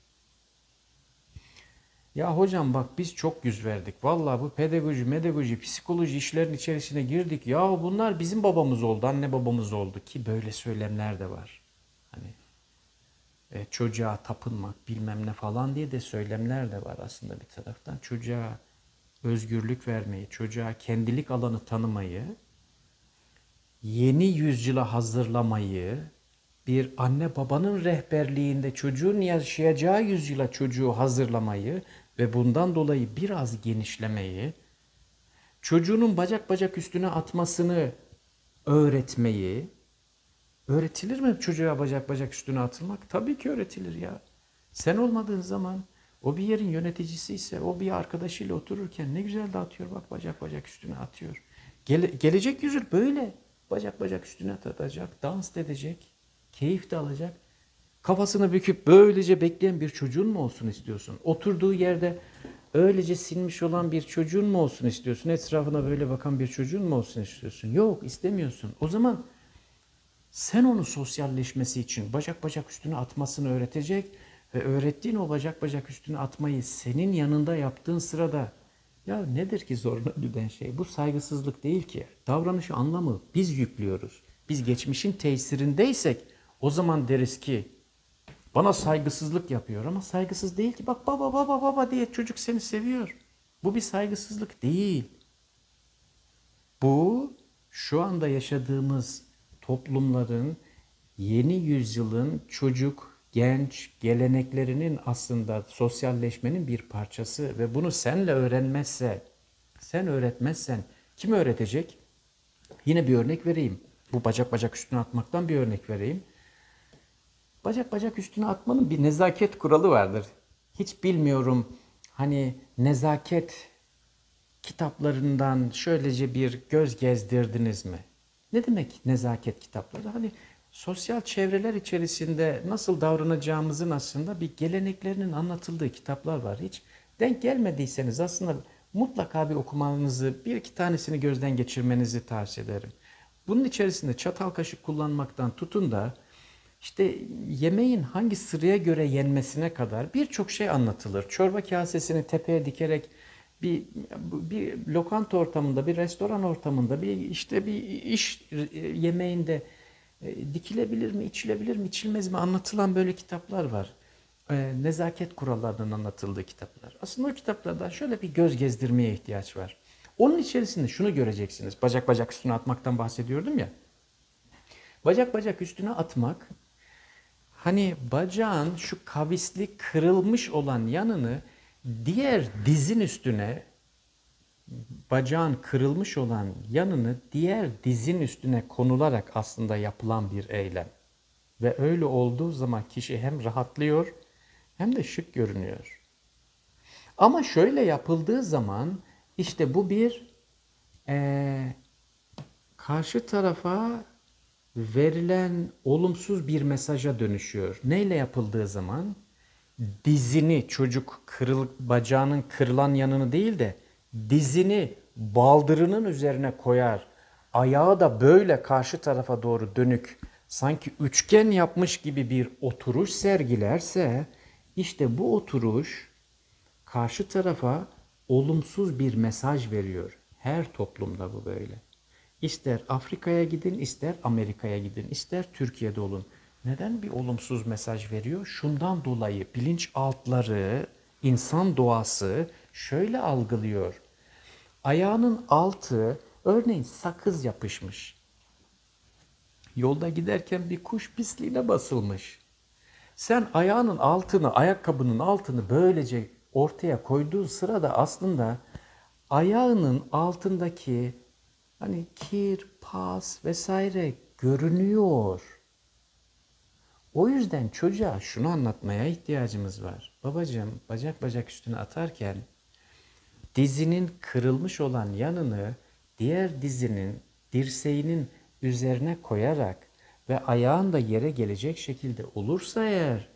Ya hocam bak, biz çok yüz verdik. Vallahi bu pedagoji, psikoloji işlerin içerisine girdik. Ya bunlar bizim babamız oldu, anne babamız oldu, ki böyle söylemler de var. Hani çocuğa tapınmak bilmem ne falan diye de söylemler de var aslında bir taraftan. Çocuğa özgürlük vermeyi, çocuğa kendilik alanı tanımayı, yeni yüzyıla hazırlamayı, bir anne babanın rehberliğinde çocuğun yaşayacağı yüzyıla çocuğu hazırlamayı ve bundan dolayı biraz genişlemeyi, çocuğunun bacak üstüne atmasını öğretmeyi. Öğretilir mi çocuğa bacak üstüne atılmak? Tabii ki öğretilir ya. Sen olmadığın zaman, o bir yerin yöneticisi ise, o bir arkadaşıyla otururken ne güzel de atıyor, bak bacak üstüne atıyor. Gelecek yüzyıl böyle bacak üstüne atacak, dans edecek, keyif de alacak. Kafasını büküp böylece bekleyen bir çocuğun mu olsun istiyorsun? Oturduğu yerde öylece sinmiş olan bir çocuğun mu olsun istiyorsun? Etrafına böyle bakan bir çocuğun mu olsun istiyorsun? Yok, istemiyorsun. O zaman sen onu sosyalleşmesi için bacak üstüne atmasını öğretecek ve öğrettiğin o bacak üstüne atmayı senin yanında yaptığın sırada, ya nedir ki zoruna giden şey? Bu saygısızlık değil ki. Davranışı anlamı biz yüklüyoruz. Biz geçmişin tesirindeysek o zaman deriz ki bana saygısızlık yapıyor, ama saygısız değil ki. Bak baba diye çocuk seni seviyor. Bu bir saygısızlık değil. Bu şu anda yaşadığımız toplumların yeni yüzyılın çocuk, genç geleneklerinin aslında sosyalleşmenin bir parçası ve bunu senle öğrenmezse, sen öğretmezsen kim öğretecek? Yine bir örnek vereyim. Bu bacak bacak üstüne atmaktan bir örnek vereyim. Bacak bacak üstüne atmanın bir nezaket kuralı vardır. Hiç bilmiyorum hani nezaket kitaplarından şöylece bir göz gezdirdiniz mi? Ne demek nezaket kitapları? Hani sosyal çevreler içerisinde nasıl davranacağımızın aslında bir geleneklerinin anlatıldığı kitaplar var. Hiç denk gelmediyseniz aslında mutlaka bir okumanızı, bir iki tanesini gözden geçirmenizi tavsiye ederim. Bunun içerisinde çatal kaşık kullanmaktan tutun da işte yemeğin hangi sıraya göre yenmesine kadar birçok şey anlatılır. Çorba kasesini tepeye dikerek bir bir lokanta ortamında, bir restoran ortamında, bir işte bir iş yemeğinde dikilebilir mi, içilebilir mi, içilmez mi anlatılan böyle kitaplar var. Nezaket kurallarının anlatıldığı kitaplar. Aslında o kitaplarda şöyle bir göz gezdirmeye ihtiyaç var. Onun içerisinde şunu göreceksiniz. Bacak bacak üstüne atmaktan bahsediyordum ya. Bacak bacak üstüne atmak, hani bacağın şu kavisli kırılmış olan yanını diğer dizin üstüne, bacağın kırılmış olan yanını diğer dizin üstüne konularak aslında yapılan bir eylem. Ve öyle olduğu zaman kişi hem rahatlıyor hem de şık görünüyor. Ama şöyle yapıldığı zaman işte bu bir karşı tarafa verilen olumsuz bir mesaja dönüşüyor. Neyle yapıldığı zaman dizini çocuk bacağının kırılan yanını değil de dizini baldırının üzerine koyar. Ayağı da böyle karşı tarafa doğru dönük sanki üçgen yapmış gibi bir oturuş sergilerse işte bu oturuş karşı tarafa olumsuz bir mesaj veriyor. Her toplumda bu böyle. İster Afrika'ya gidin, ister Amerika'ya gidin, ister Türkiye'de olun. Neden bir olumsuz mesaj veriyor? Şundan dolayı bilinçaltları, insan doğası şöyle algılıyor. Ayağının altı örneğin sakız yapışmış. Yolda giderken bir kuş pisliğine basılmış. Sen ayağının altını, ayakkabının altını böylece ortaya koyduğun sırada aslında ayağının altındaki hani kir, pas vesaire görünüyor. O yüzden çocuğa şunu anlatmaya ihtiyacımız var. Babacığım bacak bacak üstüne atarken dizinin kırılmış olan yanını diğer dizinin dirseğinin üzerine koyarak ve ayağın da yere gelecek şekilde olursa eğer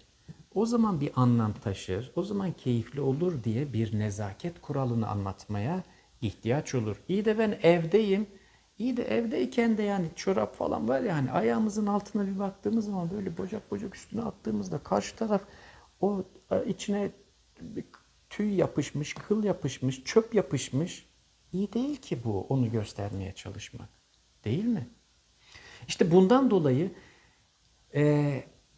o zaman bir anlam taşır, o zaman keyifli olur diye bir nezaket kuralını anlatmaya ihtiyaç olur. İyi de ben evdeyim. İyi de evdeyken de yani çorap falan var ya hani ayağımızın altına bir baktığımız zaman böyle bocak bocak üstüne attığımızda karşı taraf o içine tüy yapışmış, kıl yapışmış, çöp yapışmış. İyi değil ki bu onu göstermeye çalışmak. Değil mi? İşte bundan dolayı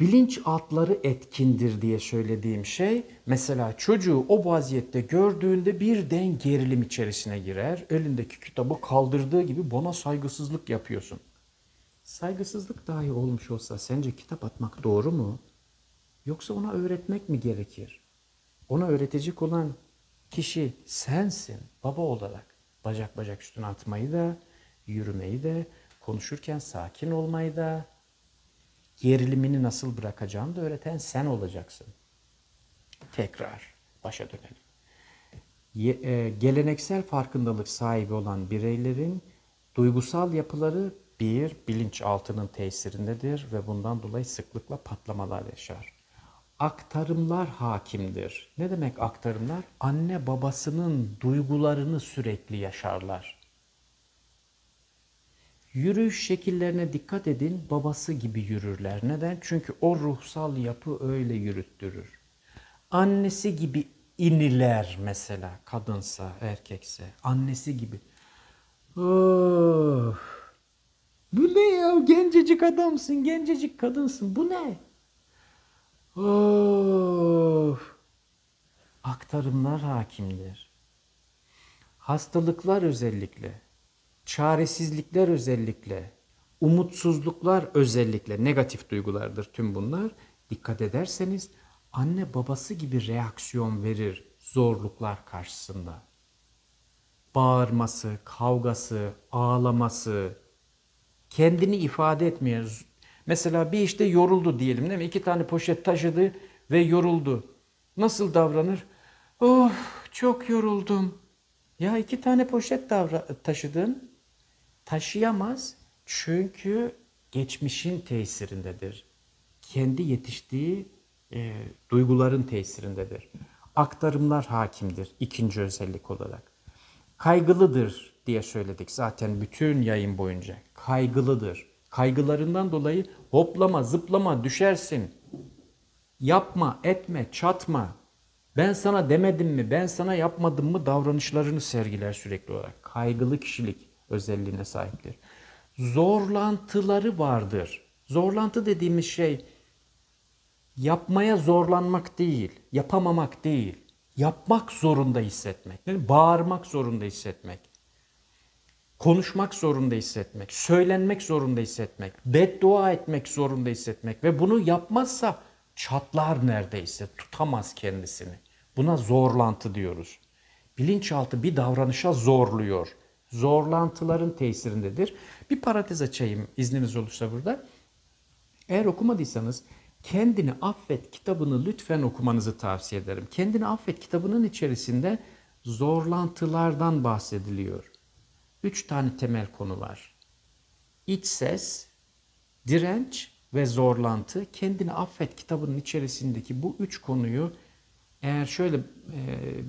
bilinçaltları etkindir diye söylediğim şey mesela çocuğu o vaziyette gördüğünde birden gerilim içerisine girer. Elindeki kitabı kaldırdığı gibi bana saygısızlık yapıyorsun. Saygısızlık dahi olmuş olsa sence kitap atmak doğru mu? Yoksa ona öğretmek mi gerekir? Ona öğretecek olan kişi sensin baba olarak. Bacak bacak üstüne atmayı da, yürümeyi de, konuşurken sakin olmayı da, gerilimini nasıl bırakacağını da öğreten sen olacaksın. Tekrar başa dönelim. Geleneksel farkındalık sahibi olan bireylerin duygusal yapıları bir bilinçaltının tesirindedir ve bundan dolayı sıklıkla patlamalar yaşar. Aktarımlar hakimdir. Ne demek aktarımlar? Anne babasının duygularını sürekli yaşarlar. Yürüyüş şekillerine dikkat edin, babası gibi yürürler. Neden? Çünkü o ruhsal yapı öyle yürüttürür. Annesi gibi iniler mesela, kadınsa, erkekse. Annesi gibi. Of, bu ne ya? Gencecik adamsın, gencecik kadınsın. Bu ne? Of. Aktarımlar hakimdir. Hastalıklar özellikle. çaresizlikler özellikle, umutsuzluklar özellikle negatif duygulardır tüm bunlar. Dikkat ederseniz anne babası gibi reaksiyon verir zorluklar karşısında. Bağırması, kavgası, ağlaması, kendini ifade etmeye. Mesela bir işte yoruldu diyelim değil mi? 2 tane poşet taşıdı ve yoruldu. Nasıl davranır? Oh, çok yoruldum. Ya 2 tane poşet taşıdın. Taşıyamaz çünkü geçmişin tesirindedir. Kendi yetiştiği duyguların tesirindedir. Aktarımlar hakimdir ikinci özellik olarak. Kaygılıdır diye söyledik zaten bütün yayın boyunca. Kaygılıdır. Kaygılarından dolayı hoplama, zıplama, düşersin. Yapma, etme, çatma. Ben sana demedim mi, ben sana yapmadım mı davranışlarını sergiler sürekli olarak. Kaygılı kişilik özelliğine sahiptir. Zorlantıları vardır. Zorlantı dediğimiz şey yapmaya zorlanmak değil, yapamamak değil. Yapmak zorunda hissetmek, yani bağırmak zorunda hissetmek, konuşmak zorunda hissetmek, söylenmek zorunda hissetmek, beddua etmek zorunda hissetmek ve bunu yapmazsa çatlar neredeyse, tutamaz kendisini. Buna zorlantı diyoruz. Bilinçaltı bir davranışa zorluyor. Zorlantıların tesirindedir. Bir parantez açayım izniniz olursa burada. Eğer okumadıysanız Kendini Affet kitabını lütfen okumanızı tavsiye ederim. Kendini Affet kitabının içerisinde zorlantılardan bahsediliyor. 3 tane temel konu var. İç ses, direnç ve zorlantı. Kendini Affet kitabının içerisindeki bu 3 konuyu eğer şöyle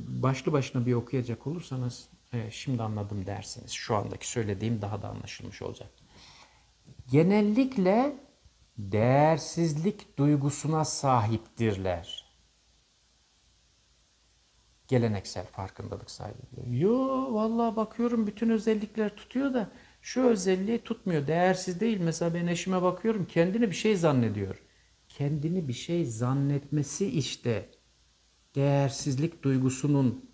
başlı başına bir okuyacak olursanız şimdi anladım dersiniz. Şu andaki söylediğim daha da anlaşılmış olacak. Genellikle değersizlik duygusuna sahiptirler. Geleneksel farkındalık sahibi diyor. Yo vallahi bakıyorum bütün özellikler tutuyor da şu özelliği tutmuyor. Değersiz değil. Mesela ben eşime bakıyorum kendini bir şey zannediyor. Kendini bir şey zannetmesi işte değersizlik duygusunun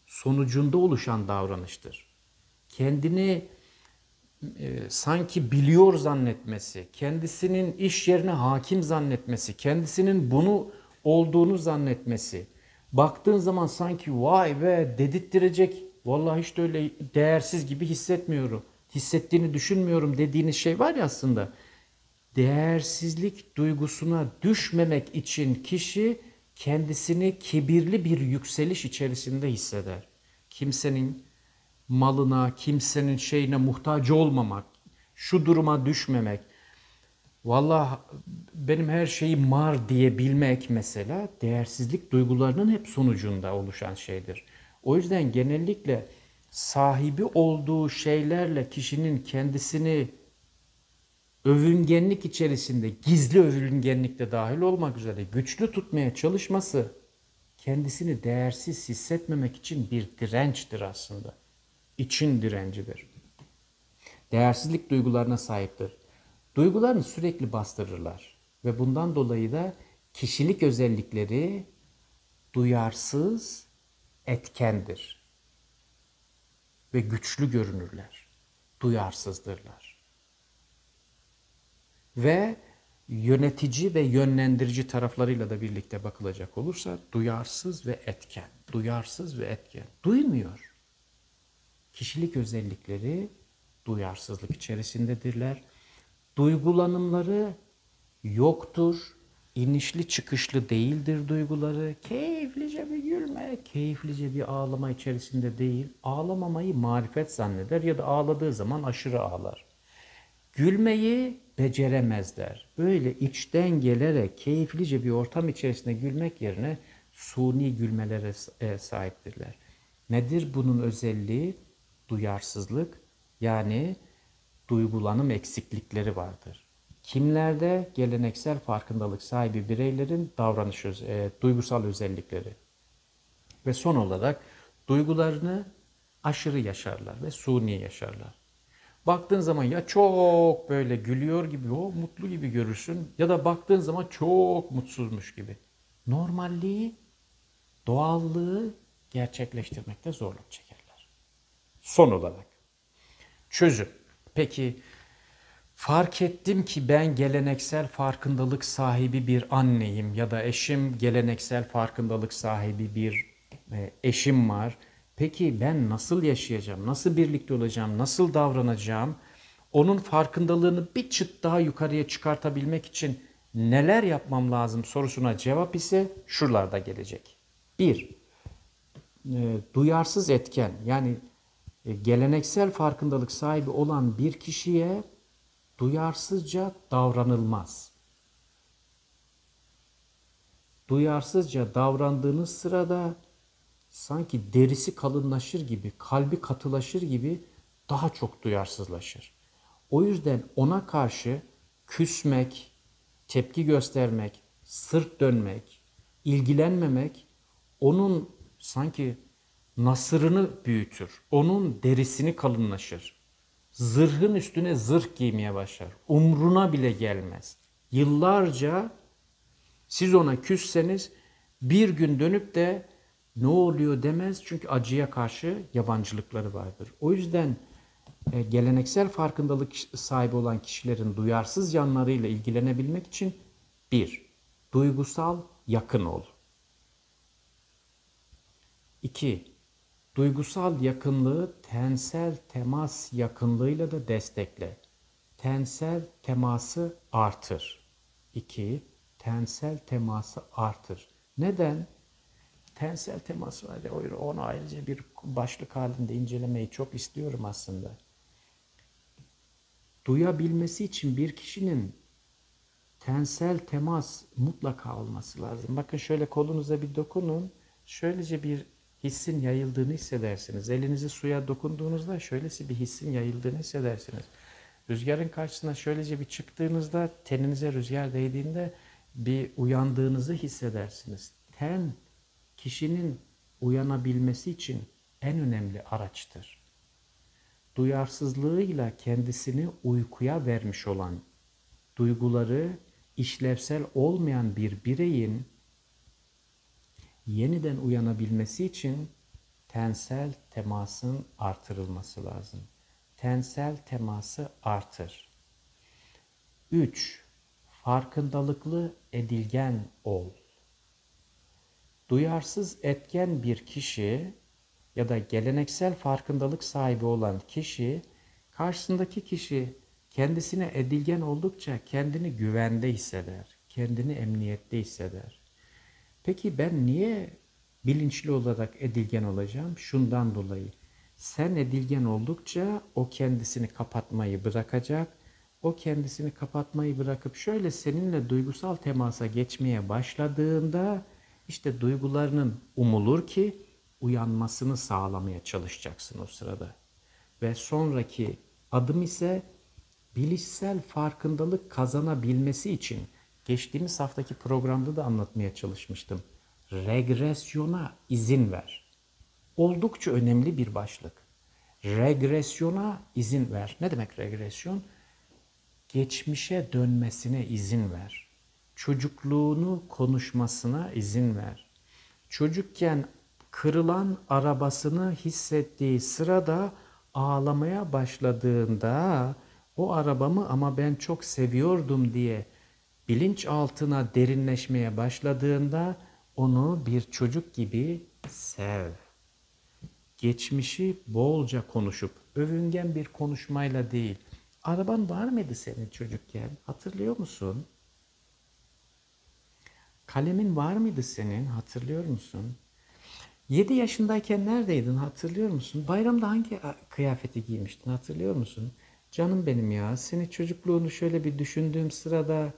sonucunda oluşan davranıştır. Kendini sanki biliyor zannetmesi, kendisinin iş yerine hakim zannetmesi, kendisinin bunu olduğunu zannetmesi, baktığın zaman sanki vay be dedirttirecek, vallahi hiç de öyle değersiz gibi hissetmiyorum, hissettiğini düşünmüyorum dediğiniz şey var ya aslında. Değersizlik duygusuna düşmemek için kişi kendisini kibirli bir yükseliş içerisinde hisseder. Kimsenin malına, kimsenin şeyine muhtaç olmamak, şu duruma düşmemek, vallahi benim her şeyim var diyebilmek mesela değersizlik duygularının hep sonucunda oluşan şeydir. O yüzden genellikle sahibi olduğu şeylerle kişinin kendisini övüngenlik içerisinde, gizli övüngenlik de dahil olmak üzere güçlü tutmaya çalışması kendisini değersiz hissetmemek için bir dirençtir aslında. İçin direncidir. Değersizlik duygularına sahiptir. Duygularını sürekli bastırırlar ve bundan dolayı da kişilik özellikleri duyarsız, etkendir ve güçlü görünürler. Duyarsızdırlar. Ve yönetici ve yönlendirici taraflarıyla da birlikte bakılacak olursa duyarsız ve etken. Duyarsız ve etken. Duymuyor. Kişilik özellikleri duyarsızlık içerisindedirler. Duygulanımları yoktur. İnişli çıkışlı değildir duyguları. Keyiflice bir gülme, keyiflice bir ağlama içerisinde değil. Ağlamamayı marifet zanneder ya da ağladığı zaman aşırı ağlar. Gülmeyi beceremezler. Böyle içten gelerek keyiflice bir ortam içerisinde gülmek yerine suni gülmelere sahiptirler. Nedir bunun özelliği? Duyarsızlık, yani duygulanım eksiklikleri vardır. Kimlerde? Geleneksel farkındalık sahibi bireylerin duygusal özellikleri. Ve son olarak duygularını aşırı yaşarlar ve suni yaşarlar. Baktığın zaman ya çok böyle gülüyor gibi, o mutlu gibi görürsün ya da baktığın zaman çok mutsuzmuş gibi. Normalliği, doğallığı gerçekleştirmekte zorluk çekerler. Son olarak Çözüm. Peki fark ettim ki ben geleneksel farkındalık sahibi bir anneyim ya da eşim geleneksel farkındalık sahibi bir eşim var. Peki ben nasıl yaşayacağım? Nasıl birlikte olacağım? Nasıl davranacağım? Onun farkındalığını bir çıt daha yukarıya çıkartabilmek için neler yapmam lazım sorusuna cevap ise şuralarda gelecek. 1. Duyarsız etken, yani geleneksel farkındalık sahibi olan bir kişiye duyarsızca davranılmaz. Duyarsızca davrandığınız sırada sanki derisi kalınlaşır gibi, kalbi katılaşır gibi daha çok duyarsızlaşır. O yüzden ona karşı küsmek, tepki göstermek, sırt dönmek, ilgilenmemek onun sanki nasırını büyütür. Onun derisini kalınlaşır. Zırhın üstüne zırh giymeye başlar. Umruna bile gelmez. Yıllarca siz ona küsseniz bir gün dönüp de ne oluyor demez. Çünkü acıya karşı yabancılıkları vardır. O yüzden geleneksel farkındalık sahibi olan kişilerin duyarsız yanlarıyla ilgilenebilmek için 1. Duygusal yakın ol. 2. Duygusal yakınlığı tensel temas yakınlığıyla da destekle. Tensel teması artır. 2. Tensel teması artır. Neden? Tensel temas var. Onu ayrıca bir başlık halinde incelemeyi çok istiyorum aslında. Duyabilmesi için bir kişinin tensel temas mutlaka olması lazım. Bakın şöyle kolunuza bir dokunun. Şöylece bir hissin yayıldığını hissedersiniz. Elinizi suya dokunduğunuzda şöylesi bir hissin yayıldığını hissedersiniz. Rüzgarın karşısına şöylece bir çıktığınızda teninize rüzgar değdiğinde bir uyandığınızı hissedersiniz. Ten kişinin uyanabilmesi için en önemli araçtır. Duyarsızlığıyla kendisini uykuya vermiş olan, duyguları işlevsel olmayan bir bireyin yeniden uyanabilmesi için tensel temasın artırılması lazım. Tensel teması artır. 3. Farkındalıklı edilgen ol. Duyarsız etken bir kişi ya da geleneksel farkındalık sahibi olan kişi, karşısındaki kişi kendisine edilgen oldukça kendini güvende hisseder, kendini emniyette hisseder. Peki ben niye bilinçli olarak edilgen olacağım? Şundan dolayı. Sen edilgen oldukça o kendisini kapatmayı bırakacak. O kendisini kapatmayı bırakıp şöyle seninle duygusal temasa geçmeye başladığında işte duygularının umulur ki uyanmasını sağlamaya çalışacaksın o sırada. Ve sonraki adım ise bilişsel farkındalık kazanabilmesi için geçtiğimiz haftaki programda da anlatmaya çalışmıştım. Regresyona izin ver. Oldukça önemli bir başlık. Regresyona izin ver. Ne demek regresyon? Geçmişe dönmesine izin ver. Çocukluğunu konuşmasına izin ver. Çocukken kırılan arabasını hissettiği sırada ağlamaya başladığında o arabamı ama ben çok seviyordum diye bilinçaltına derinleşmeye başladığında onu bir çocuk gibi sev. Geçmişi bolca konuşup övüngen bir konuşmayla değil. Araban var mıydı senin çocukken? Hatırlıyor musun? Kalemin var mıydı senin? Hatırlıyor musun? 7 yaşındayken neredeydin? Hatırlıyor musun? Bayramda hangi kıyafeti giymiştin? Hatırlıyor musun? Canım benim ya, seni çocukluğunu şöyle bir düşündüğüm sırada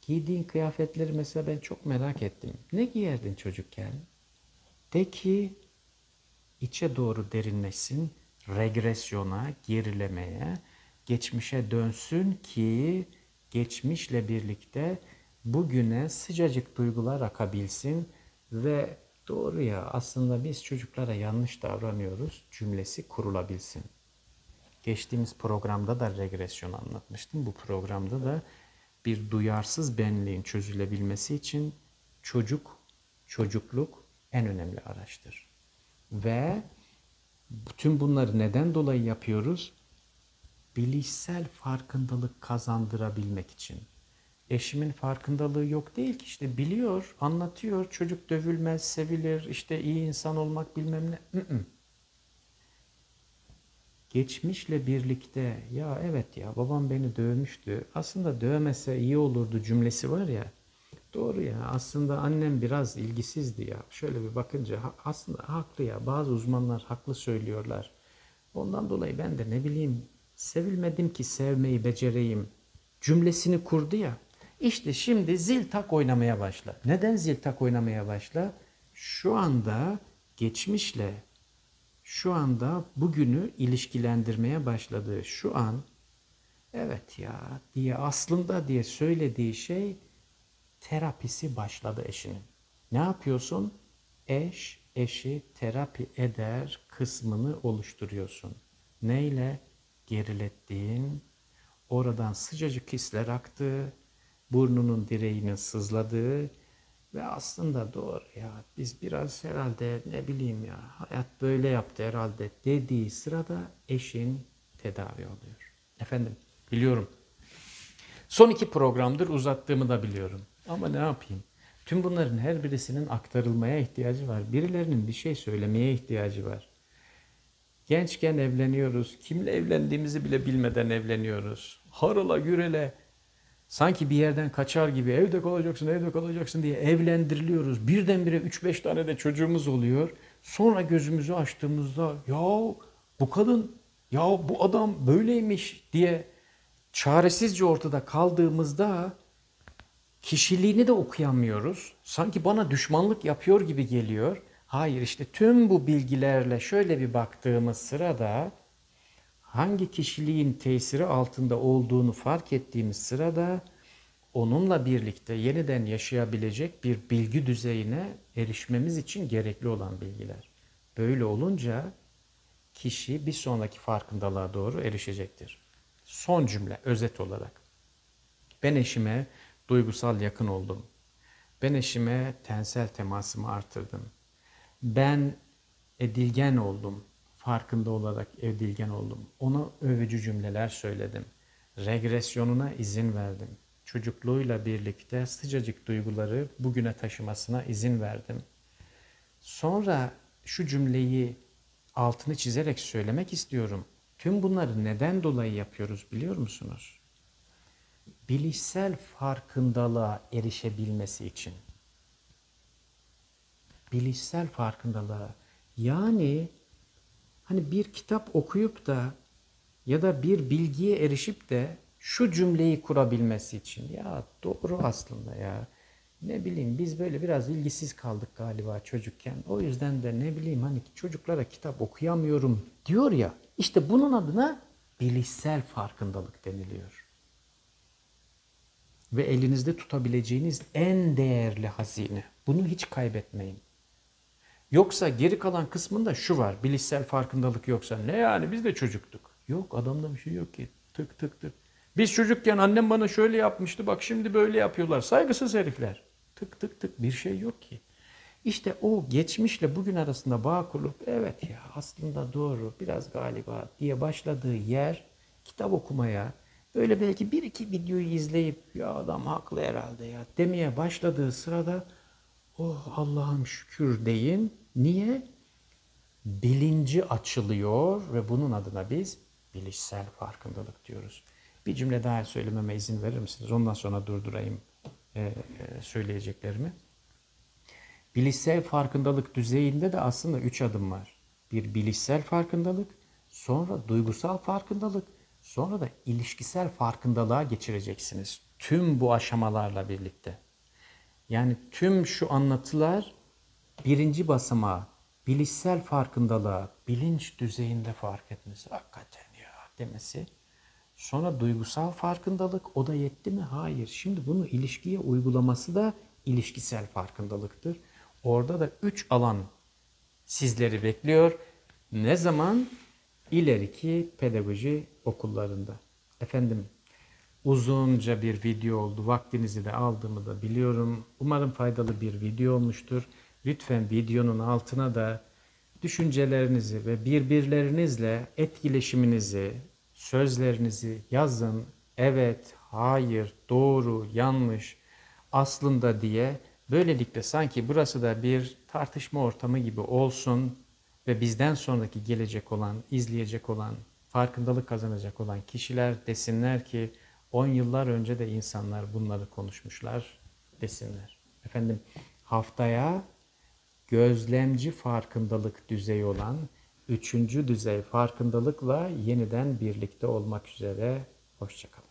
giydiğin kıyafetleri mesela ben çok merak ettim. Ne giyerdin çocukken? De ki içe doğru derinleşsin, regresyona, gerilemeye, geçmişe dönsün ki geçmişle birlikte bugüne sıcacık duygular akabilsin ve doğru ya aslında biz çocuklara yanlış davranıyoruz cümlesi kurulabilsin. Geçtiğimiz programda da regresyon anlatmıştım. Bu programda da bir duyarsız benliğin çözülebilmesi için çocukluk en önemli araçtır. Ve Bütün bunları neden dolayı yapıyoruz? Bilişsel farkındalık kazandırabilmek için. Eşimin farkındalığı yok değil ki, işte biliyor, anlatıyor, çocuk dövülmez, sevilir, işte iyi insan olmak bilmem ne. Geçmişle birlikte ya evet ya babam beni dövmüştü, aslında dövmese iyi olurdu cümlesi var ya, doğru ya, aslında annem biraz ilgisizdi ya, şöyle bir bakınca aslında haklı ya, bazı uzmanlar haklı söylüyorlar. Ondan dolayı ben de ne bileyim sevilmedim ki sevmeyi becereyim cümlesini kurdu ya. İşte şimdi zil tak oynamaya başla. Neden zil tak oynamaya başla? Şu anda geçmişle şu anda bugünü ilişkilendirmeye başladığı şu an, evet ya diye aslında diye söylediği şey, terapisi başladı eşinin. Ne yapıyorsun? Eşi terapi eder kısmını oluşturuyorsun. Neyle? Gerilettiğin, oradan sıcacık hisler aktığı, burnunun direğinin sızladığı ve aslında doğru ya biz biraz herhalde ne bileyim ya hayat böyle yaptı herhalde dediği sırada eşin tedavi oluyor. Efendim biliyorum. Son 2 programdır uzattığımı da biliyorum. Ama ne yapayım? Tüm bunların her birisinin aktarılmaya ihtiyacı var. Birilerinin bir şey söylemeye ihtiyacı var. Gençken evleniyoruz. Kimle evlendiğimizi bile bilmeden evleniyoruz. Harala gürele. Sanki bir yerden kaçar gibi evde kalacaksın, evde kalacaksın diye evlendiriliyoruz. Birdenbire 3-5 tane de çocuğumuz oluyor. Sonra gözümüzü açtığımızda ya bu kadın, ya bu adam böyleymiş diye çaresizce ortada kaldığımızda kişiliğini de okuyamıyoruz. Sanki bana düşmanlık yapıyor gibi geliyor. Hayır, işte tüm bu bilgilerle şöyle bir baktığımız sırada hangi kişiliğin tesiri altında olduğunu fark ettiğimiz sırada onunla birlikte yeniden yaşayabilecek bir bilgi düzeyine erişmemiz için gerekli olan bilgiler. Böyle olunca kişi bir sonraki farkındalığa doğru erişecektir. Son cümle özet olarak. Ben eşime duygusal yakın oldum. Ben eşime tensel temasımı artırdım. Ben edilgen oldum. Farkında olarak edilgen oldum. Ona övücü cümleler söyledim. Regresyonuna izin verdim. Çocukluğuyla birlikte sıcacık duyguları bugüne taşımasına izin verdim. Sonra şu cümleyi altını çizerek söylemek istiyorum. Tüm bunları neden dolayı yapıyoruz biliyor musunuz? Bilişsel farkındalığa erişebilmesi için. Bilişsel farkındalığa. Yani hani bir kitap okuyup da ya da bir bilgiye erişip de şu cümleyi kurabilmesi için. Ya doğru aslında ya. Ne bileyim biz böyle biraz ilgisiz kaldık galiba çocukken. O yüzden de ne bileyim hani çocuklara kitap okuyamıyorum diyor ya. İşte bunun adına bilişsel farkındalık deniliyor. Ve elinizde tutabileceğiniz en değerli hazine. Bunu hiç kaybetmeyin. Yoksa geri kalan kısmında şu var. Bilişsel farkındalık yoksa ne yani biz de çocuktuk. Yok, adamda bir şey yok ki. Tık tık tık. Biz çocukken annem bana şöyle yapmıştı, bak şimdi böyle yapıyorlar. Saygısız herifler. Tık tık tık, bir şey yok ki. İşte o geçmişle bugün arasında bağ kurup evet ya aslında doğru biraz galiba diye başladığı yer, kitap okumaya, böyle belki bir iki videoyu izleyip ya adam haklı herhalde ya demeye başladığı sırada oh Allah'ım şükür deyin. Niye? Bilinci açılıyor ve bunun adına biz bilişsel farkındalık diyoruz. Bir cümle daha söylememe izin verir misiniz? Ondan sonra durdurayım söyleyeceklerimi. Bilişsel farkındalık düzeyinde de aslında 3 adım var. Bir bilişsel farkındalık, sonra duygusal farkındalık, sonra da ilişkisel farkındalığa geçireceksiniz. Tüm bu aşamalarla birlikte. Yani tüm şu anlatılar birinci basamağı, bilişsel farkındalığa, bilinç düzeyinde fark etmesi, hakikaten ya demesi. Sonra duygusal farkındalık, o da yetti mi? Hayır. Şimdi bunu ilişkiye uygulaması da ilişkisel farkındalıktır. Orada da 3 alan sizleri bekliyor. Ne zaman? İleriki pedagoji okullarında. Efendim, uzunca bir video oldu. Vaktinizi de aldığımı da biliyorum. Umarım faydalı bir video olmuştur. Lütfen videonun altına da düşüncelerinizi ve birbirlerinizle etkileşiminizi, sözlerinizi yazın. Evet, hayır, doğru, yanlış, aslında diye. Böylelikle sanki burası da bir tartışma ortamı gibi olsun ve bizden sonraki gelecek olan, izleyecek olan, farkındalık kazanacak olan kişiler desinler ki 10 yıllar önce de insanlar bunları konuşmuşlar desinler. Efendim, haftaya gözlemci farkındalık düzeyi olan üçüncü düzey farkındalıkla yeniden birlikte olmak üzere. Hoşça kalın.